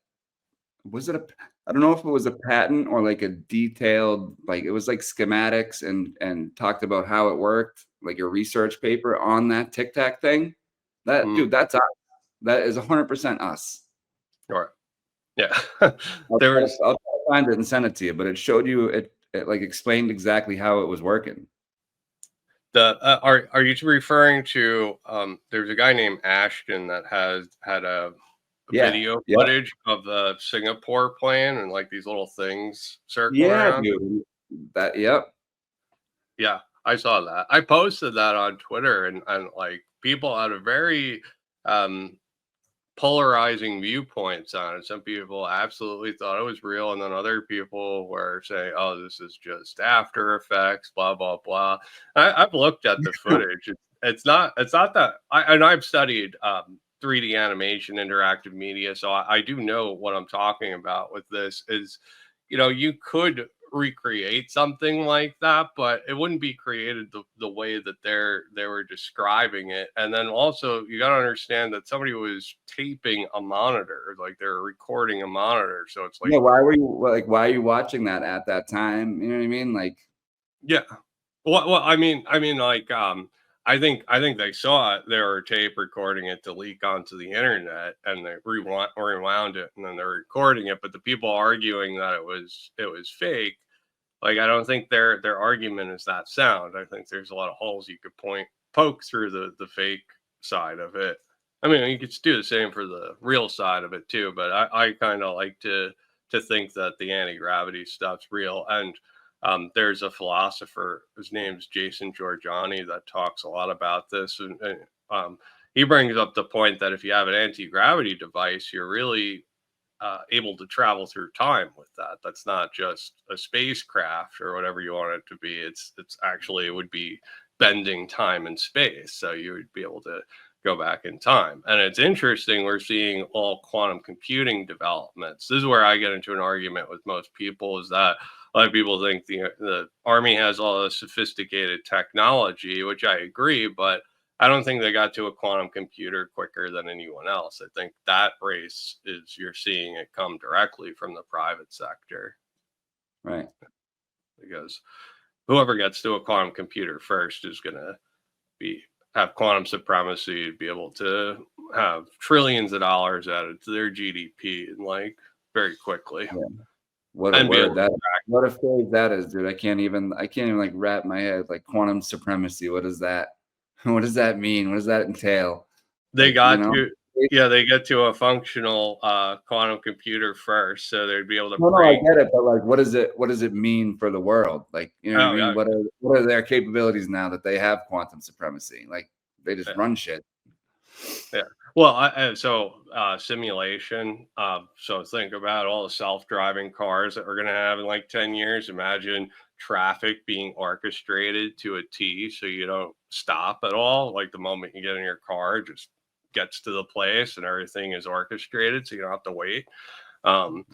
I don't know if it was a patent or like a detailed, like, it was like schematics and talked about how it worked, like a research paper on that Tic Tac thing. Dude, that's us. That is 100% us. All right. Yeah. I'll try to find it and send it to you, but it showed you it like explained exactly how it was working. Are you referring to there's a guy named Ashton that had a video footage of the Singapore plane and like these little things circling around? Dude. Yeah, I saw that. I posted that on Twitter, and like, people had a very polarizing viewpoints on it. Some people absolutely thought it was real, and then other people were saying, "Oh, this is just After Effects," blah blah blah. I've looked at the footage. It's not that. I've studied 3D animation, interactive media, so I do know what I'm talking about with this. Is you could recreate something like that, but it wouldn't be created the way that they were describing it. And then also you got to understand that somebody was taping a monitor, like they're recording a monitor. So it's like, Yeah, why are you watching that at that time? You know what I mean? Like, yeah. Well, I mean, like, I think they saw it. They were tape recording it to leak onto the internet, and they rewound it, and then they're recording it. But the people arguing that it was fake, like, I don't think their argument is that sound. I think there's a lot of holes you could poke through the fake side of it. I mean, you could do the same for the real side of it too, but I kind of like to think that the anti-gravity stuff's real. And there's a philosopher, his name's Jason Giorgiani, that talks a lot about this, and he brings up the point that if you have an anti-gravity device, you're really able to travel through time with that. That's not just a spacecraft or whatever you want it to be. It's actually, it would be bending time and space, so you would be able to go back in time. And it's interesting, we're seeing all quantum computing developments. This is where I get into an argument with most people, is that a lot of people think the army has all this sophisticated technology, which I agree, but I don't think they got to a quantum computer quicker than anyone else. I think that race is, you're seeing it come directly from the private sector, right. because whoever gets to a quantum computer first is going to have quantum supremacy, be able to have trillions of dollars added to their GDP, and like very quickly. Yeah. What a And be able word that, what a phrase that is, dude. I can't even like wrap my head, like quantum supremacy. What is that? What does that mean? What does that entail? they Like, you got know? to yeah, they get to a functional quantum computer first, so they'd be able to No, no, I break. get it, but like, what does it mean for the world? Like, you know what I Oh mean? yeah, What are their capabilities now that they have quantum supremacy? Like, they just yeah, run shit. yeah. Well, simulation. So think about all the self-driving cars that we're gonna have in like 10 years. Imagine traffic being orchestrated to a T, so you don't stop at all. Like the moment you get in your car, it just gets to the place, and everything is orchestrated, so you don't have to wait. Um,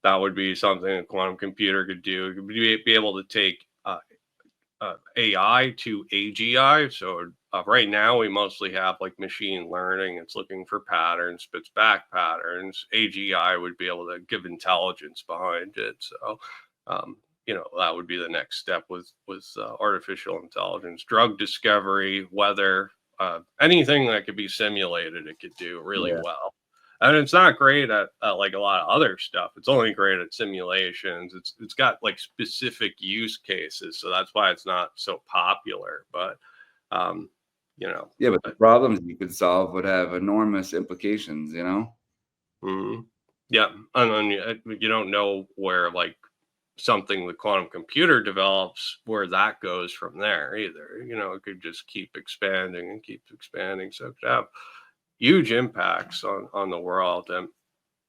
that would be something a quantum computer could do. It could be able to take AI to AGI. So right now we mostly have like machine learning. It's looking for patterns, spits back patterns. AGI would be able to give intelligence behind it. So that would be the next step with artificial intelligence, drug discovery, weather, anything that could be simulated. It could do really Yeah. well. And it's not great at like a lot of other stuff. It's only great at simulations. It's got like specific use cases, so that's why it's not so popular. But um, you know, Yeah, but the problems you could solve would have enormous implications, you know? mhm. Yeah, and then you don't know where like something the quantum computer develops, where that goes from there either. It could just keep expanding and keep expanding, so it could have huge impacts on the world. And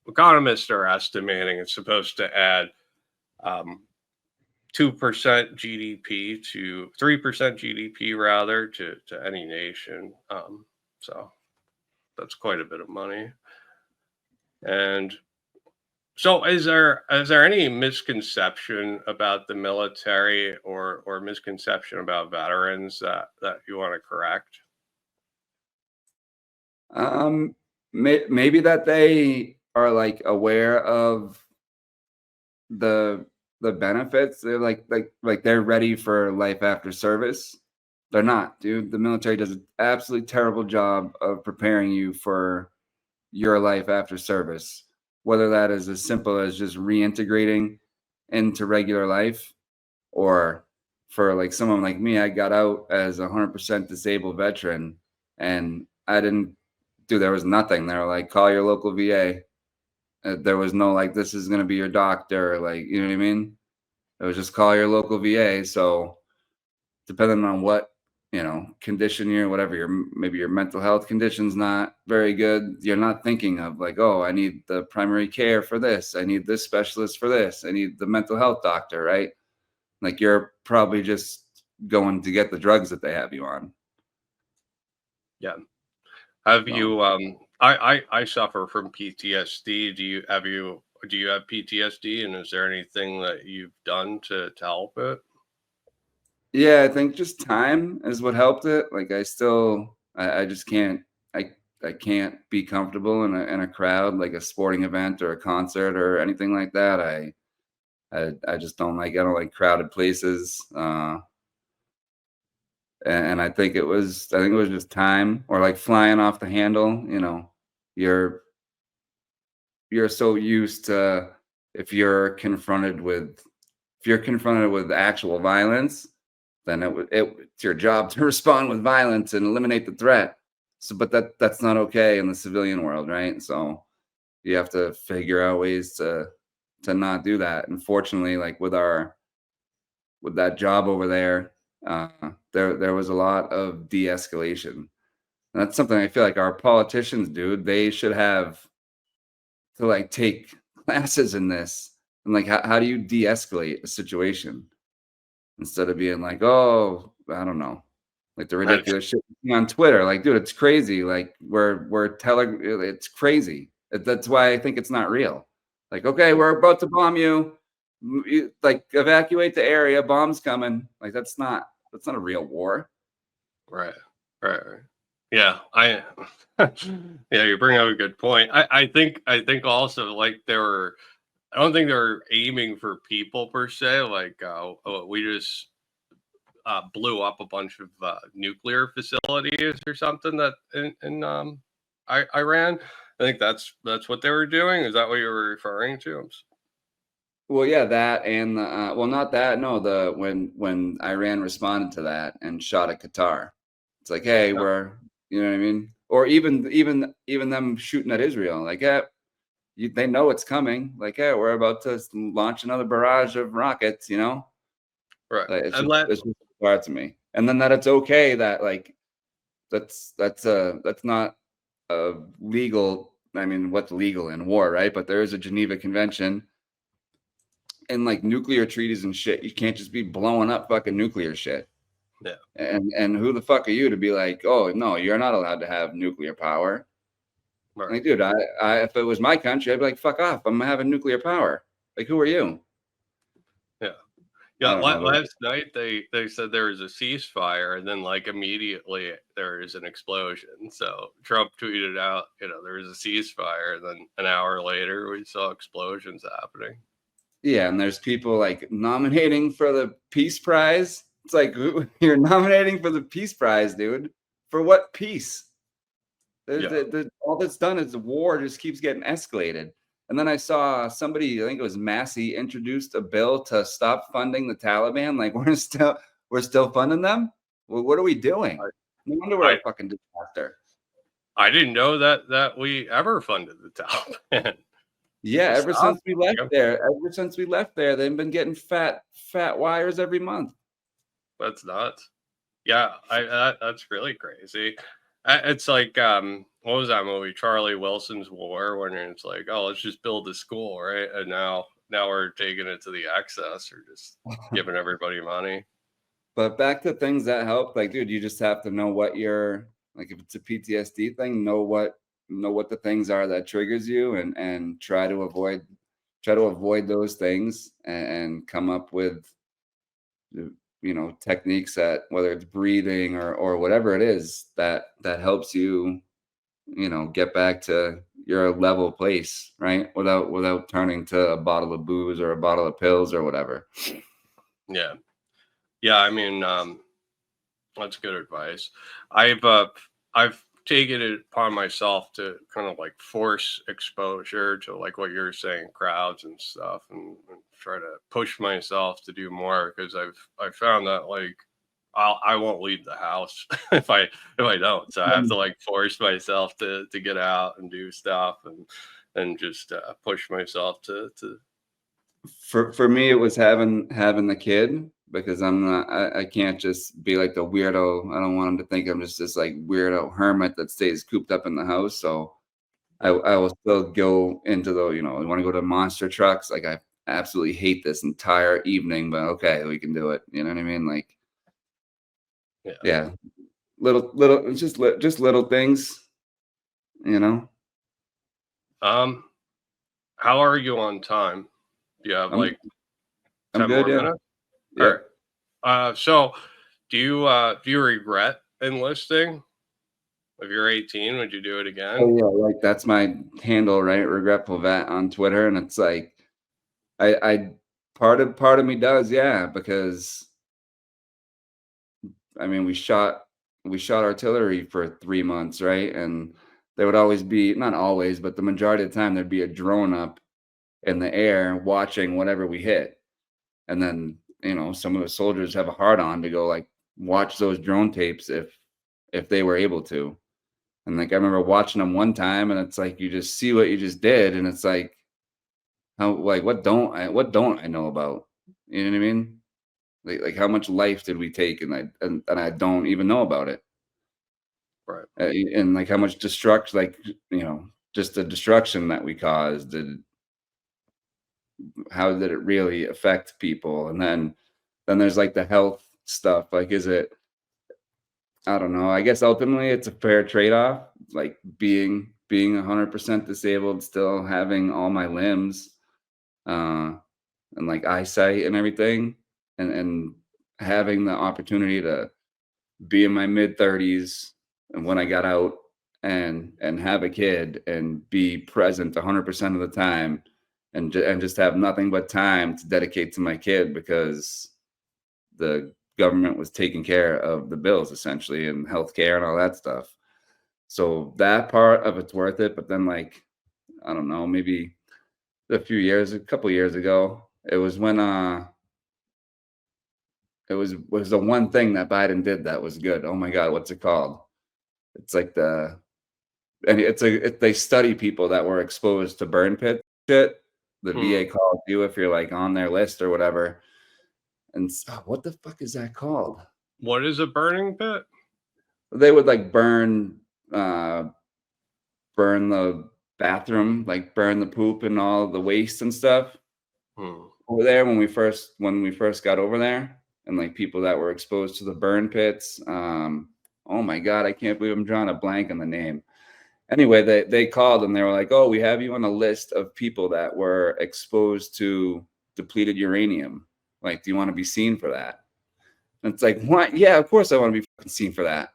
economists are estimating it's supposed to add 2% GDP to 3% GDP rather to any nation. So that's quite a bit of money. And so is there any misconception about the military, or misconception about veterans that you want to correct? Um, maybe that they are like aware of the the benefits. They're like they're ready for life after service. They're not, dude. The military does an absolutely terrible job of preparing you for your life after service, whether that is as simple as just reintegrating into regular life, or for like someone like me, I got out as a 100% disabled veteran, and I didn't do, there was nothing. They were like, call your local VA. There was no like, this is going to be your doctor. Like, you know what I mean? It was just call your local VA. So depending on what, condition you're, whatever your, maybe your mental health condition's not very good, you're not thinking of like, oh, I need the primary care for this. I need this specialist for this. I need the mental health doctor, right? Like, you're probably just going to get the drugs that they have you on. Yeah. Have So you I suffer from PTSD. Have you do you have PTSD, and is there anything that you've done to help it? Yeah, I think just time is what helped it. Like I just can't I I can't be comfortable in a crowd like a sporting event or a concert or anything like that. I just I don't like crowded places. And I think it was just time or like flying off the handle, you know. You're you're so used to if you're confronted with if you're confronted with actual violence, then it's your job to respond with violence and eliminate the threat. So, but that's not okay in the civilian world, right? So you have to figure out ways to not do that. Unfortunately, like with that job over there, there was a lot of de-escalation. And that's something I feel like our politicians do. They should have to like take classes in this and like how do you de-escalate a situation instead of being like, oh, I don't know, like the That's ridiculous shit on Twitter. Like, dude, it's crazy. Like we're telling it's crazy. That's why I think it's not real. Like, okay, we're about to bomb you. Like evacuate the area. Bombs coming. Like that's not a real war. right, right. Yeah, yeah, you bring up a good point. I think also like I don't think they're aiming for people per se. Like we just blew up a bunch of nuclear facilities or something that in Iran. I think that's what they were doing. Is that what you were referring to? Well, yeah, that and well, not that. No, the when Iran responded to that and shot at Qatar, it's like, hey, No, you know what I mean? Or even them shooting at Israel, like, yeah, they know it's coming. Like, yeah, we're about to launch another barrage of rockets. You know, right. like And let it's just bizarre to me. And then that it's okay that like that's not legal. I mean, what's legal in war, right? But there is a Geneva Convention and like nuclear treaties and shit. You can't just be blowing up fucking nuclear shit. yeah, And who the fuck are you to be like, oh no, you're not allowed to have nuclear power? right. Like, dude, I if it was my country, I'd be like, fuck off. I'm having nuclear power. Like, who are you? Yeah. I Yeah, don't know. last night they said there was a ceasefire, and then like immediately there is an explosion. So Trump tweeted out, there was a ceasefire, and then an hour later we saw explosions happening. Yeah, and there's people like nominating for the Peace Prize. It's like you're nominating for the Peace Prize, dude. For what peace? Yeah, All that's done is the war just keeps getting escalated. And then I saw somebody, I think it was Massey, introduced a bill to stop funding the Taliban. Like we're still funding them. Well, what are we doing? No wonder we're I a fucking disaster. I didn't know that we ever funded the Taliban. Yeah, We stopped. ever since we left there, they've been getting fat wires every month. That's nuts. Yeah, that's really crazy. It's like what was that movie, Charlie Wilson's War, when it's like, oh, let's just build a school, right? And now we're taking it to the excess, or just giving everybody money. But back to things that help, like, dude, you just have to know what you're like. If it's a PTSD thing, know what the things are that triggers you, and try to avoid those things, and come up with techniques that whether it's breathing or whatever it is that helps you get back to your level place, right? Without turning to a bottle of booze or a bottle of pills or whatever. Yeah, yeah. I mean, that's good advice. I've taken it upon myself to kind of like force exposure to like what you're saying, crowds and stuff, and try to push myself to do more, because I found that like I won't leave the house if I don't. So I have to like force myself to get out and do stuff, and just push myself to For me, it was having the kid, because I can't just be like the weirdo. I don't want him to think I'm just this like weirdo hermit that stays cooped up in the house. So I will still go into the, I want to go to monster trucks. Like I absolutely hate this entire evening, but okay, we can do it. You know what I mean? Like, yeah. yeah, it's just little things, you know? Um How are you on time? Do you have I'm like I'm 10 good. more Yeah. minutes? All Yep. right. So do you regret enlisting? If you're 18, would you do it Oh again? yeah, like that's my handle, right? Regretful vet on Twitter, and it's like I part of me does, yeah, because I mean we shot artillery for 3 months, right? And there would always be, not always, but the majority of the time there'd be a drone up in the air watching whatever we hit. And then, some of the soldiers have a hard on to go like watch those drone tapes if they were able to. And like I remember watching them one time and it's like you just see what you just did and it's like how like what don't I know about? You know what I mean? Like how much life did we take and I don't even know about it. Right. And like how much destruct like just the destruction that we caused, how did it really affect people? And then there's like the health stuff. Like, is it, I don't know. I guess ultimately it's a fair trade-off. Like being 100% disabled, still having all my limbs, uh, and like eyesight and everything, and having the opportunity to be in my mid 30s and when I got out and have a kid and be present 100% of the time and just have nothing but time to dedicate to my kid because the government was taking care of the bills essentially and healthcare and all that stuff. So that part of it's worth it. But then like, I don't know, maybe a couple years ago, it was when it was the one thing that Biden did that was good. Oh my God, what's it called? It's like and they study people that were exposed to burn pit shit. The Hmm. VA calls you if you're like on their list or whatever. And what the fuck is that called? What is a burning pit? They would like uh burn the bathroom, like burn the poop and all the waste and stuff Hmm. over there when we first got over there, and like people that were exposed to the burn pits. Oh my God, I can't believe I'm drawing a blank on the name. Anyway, they called and they were like, "Oh, we have you on a list of people that were exposed to depleted uranium. Like, do you want to be seen for that?" And it's like, "What? Yeah, of course I want to be fucking seen for that."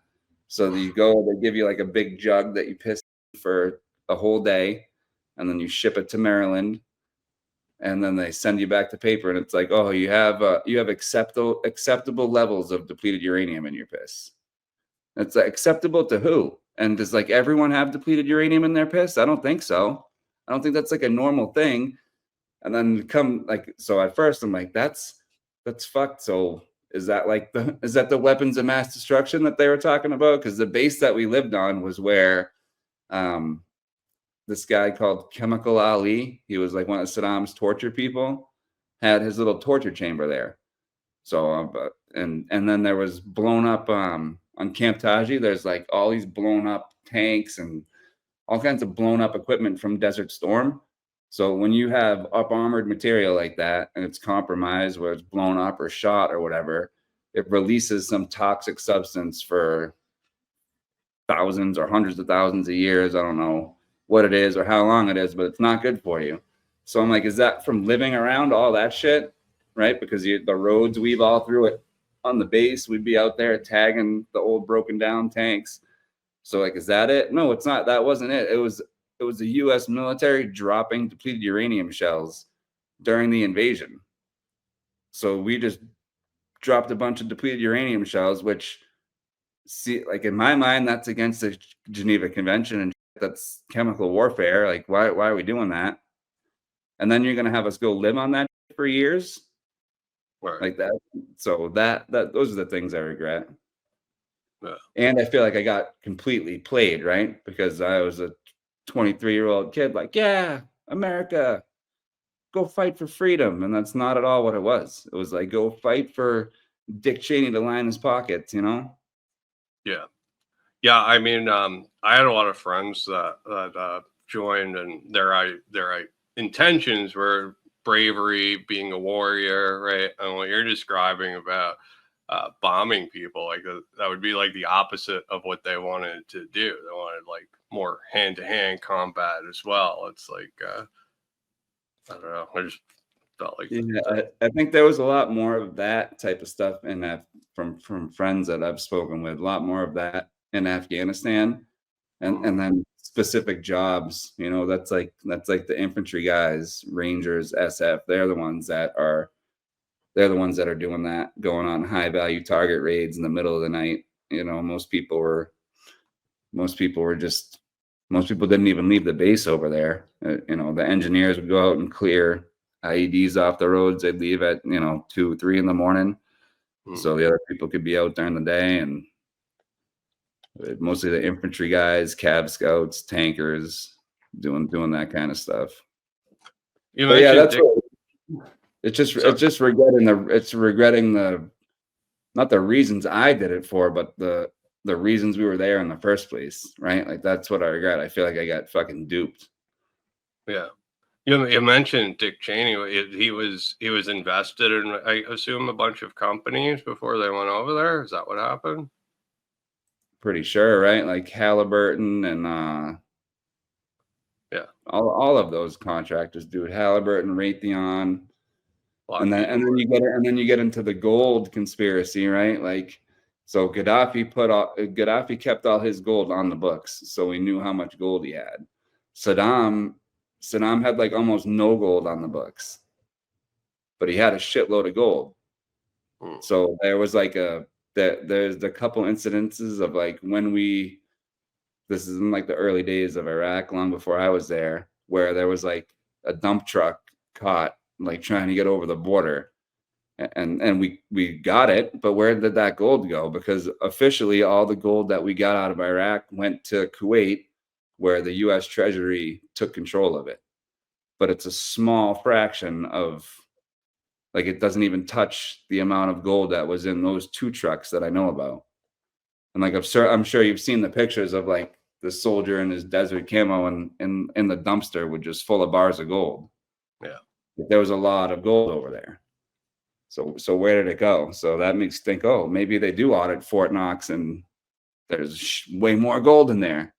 So you go, they give you like a big jug that you piss for a whole day, and then you ship it to Maryland, and then they send you back the paper, and it's like, "Oh, you have acceptable levels of depleted uranium in your piss." It's like, acceptable to who? And does like everyone have depleted uranium in their piss? I don't think so. I don't think that's like a normal thing. And then come like, so at first I'm like, that's fucked. So is that the weapons of mass destruction that they were talking about? Because the base that we lived on was where um this guy called Chemical Ali, he was like one of Saddam's torture people, had his little torture chamber there. So, and then there was blown up on Camp Taji. There's like all these blown up tanks and all kinds of blown up equipment from Desert Storm. So when you have up armored material like that and it's compromised, where it's blown up or shot or whatever, it releases some toxic substance for thousands or hundreds of thousands of years. I don't know what it is or how long it is, but it's not good for you. So I'm like, is that from living around all that shit? Right? Because the roads weave all through it on the base. We'd be out there tagging the old broken down tanks. So like, is that it? No, it's not. That wasn't it. It was the US military dropping depleted uranium shells during the invasion. So we just dropped a bunch of depleted uranium shells, which, see, like in my mind, that's against the Geneva Convention and that's chemical warfare. Like, why are we doing that? And then you're gonna have us go live on that for years Right. like that. So that those are the things I regret. Yeah. And I feel like I got completely played, right? Because I was a 23-year-old kid, like, yeah, America, go fight for freedom. And that's not at all what it was. It was like, go fight for Dick Cheney to line his pockets, you know? Yeah. Yeah. I mean, I had a lot of friends that joined, and their intentions were bravery, being a warrior, right? And what you're describing about bombing people, like that would be like the opposite of what they wanted to do. They wanted like more hand to hand combat as well. It's like I don't know. I just felt like Yeah, that. I think there was a lot more of that type of stuff in that from friends that I've spoken with. A lot more of that in Afghanistan, and then specific jobs. You know, that's like the infantry guys, Rangers, SF. They're the ones that are doing that, going on high value target raids in the middle of the night. You know, most people were just most people didn't even leave the base over there. You know, the engineers would go out and clear IEDs off the roads. They'd leave at 2, 3 in the morning, so the other people could be out during the day. And mostly the infantry guys, Cav scouts, tankers, doing that kind of stuff. You But yeah, mentioned that's Dick. what So it's just regretting the not the reasons I did it for, but the reasons we were there in the first place, right? Like that's what I regret. I feel like I got fucking duped. yeah, you mentioned Dick Cheney. He was invested in, I assume, a bunch of companies before they went over there. Is that what happened? Pretty sure, right? Like Halliburton and Yeah, all of those contractors, dude. Halliburton, Raytheon, Lockheed and then you get into the gold conspiracy, right? Like, so Gaddafi kept all his gold on the books, so we knew how much gold he had. Saddam Saddam had like almost no gold on the books, but he had a shitload of gold. Mark. So there was like there's a couple incidences of like this is in like the early days of Iraq, long before I was there, where there was like a dump truck caught like trying to get over the border, and we got it, but where did that gold go? Because officially all the gold that we got out of Iraq went to Kuwait, where the US Treasury took control of it. But it's a small fraction of, like, it doesn't even touch the amount of gold that was in those two trucks that I know about. And like I'm sure you've seen the pictures of like the soldier in his desert camo and in the dumpster with just full of bars of gold. Yeah. There was a lot of gold over there. So where did it go? So that makes you think, oh, maybe they do audit Fort Knox and there's way more gold in there.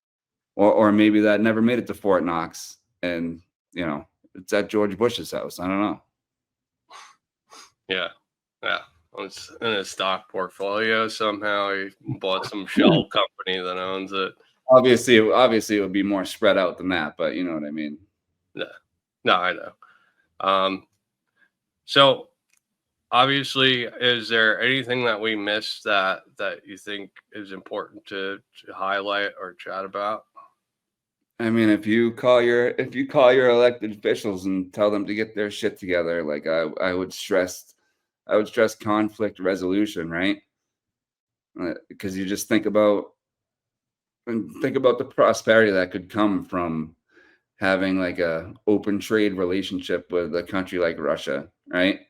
Or maybe that never made it to Fort Knox and it's at George Bush's house. I don't know. Yeah. Yeah. It's in his stock portfolio somehow. He bought some shell company that owns it. Obviously it would be more spread out than that, but you know what I mean. No, I know. So obviously, is there anything that we missed that you think is important to highlight or chat about? I mean, if you call your elected officials and tell them to get their shit together, like I would stress conflict resolution, right? Because you just think about the prosperity that could come from having like a open trade relationship with a country like Russia, right?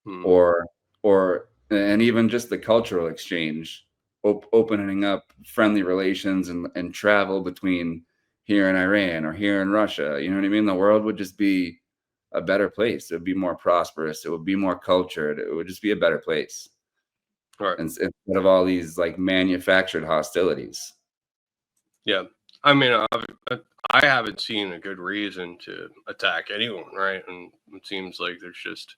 Hmm. Or and even just the cultural exchange, opening up friendly relations and travel between here in Iran or here in Russia. You know what I mean? The world would just be a better place. It would be more prosperous. It would be more cultured. It would just be a better place. Right. Instead of all these like manufactured hostilities. Yeah. I mean, I haven't seen a good reason to attack anyone, right? And it seems like there's just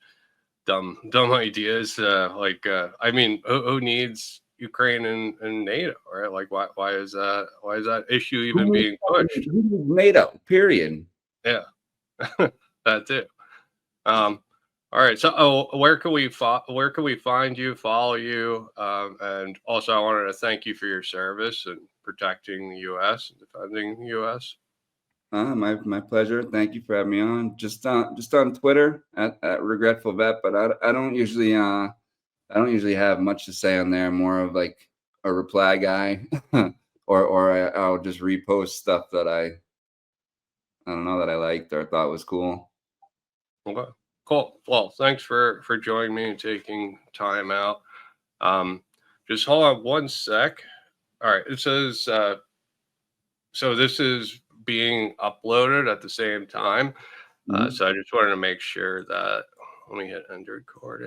dumb ideas. I mean, who needs Ukraine and NATO, right? Like, why is that issue even being pushed? NATO, period. Yeah, that too. All right. So, where can we find you, follow you? And also, I wanted to thank you for your service and protecting the U.S. and defending the U.S. My pleasure. Thank you for having me on. Just on Twitter at regretful vet, but I don't usually have much to say on there. I'm more of like a reply guy, or I'll just repost stuff that I don't know that I liked or thought was cool. Okay. Cool. Well, thanks for joining me and taking time out. Just hold on one sec. All right. It says so. This is being uploaded at the same time. So I just wanted to make sure that, let me hit end recording.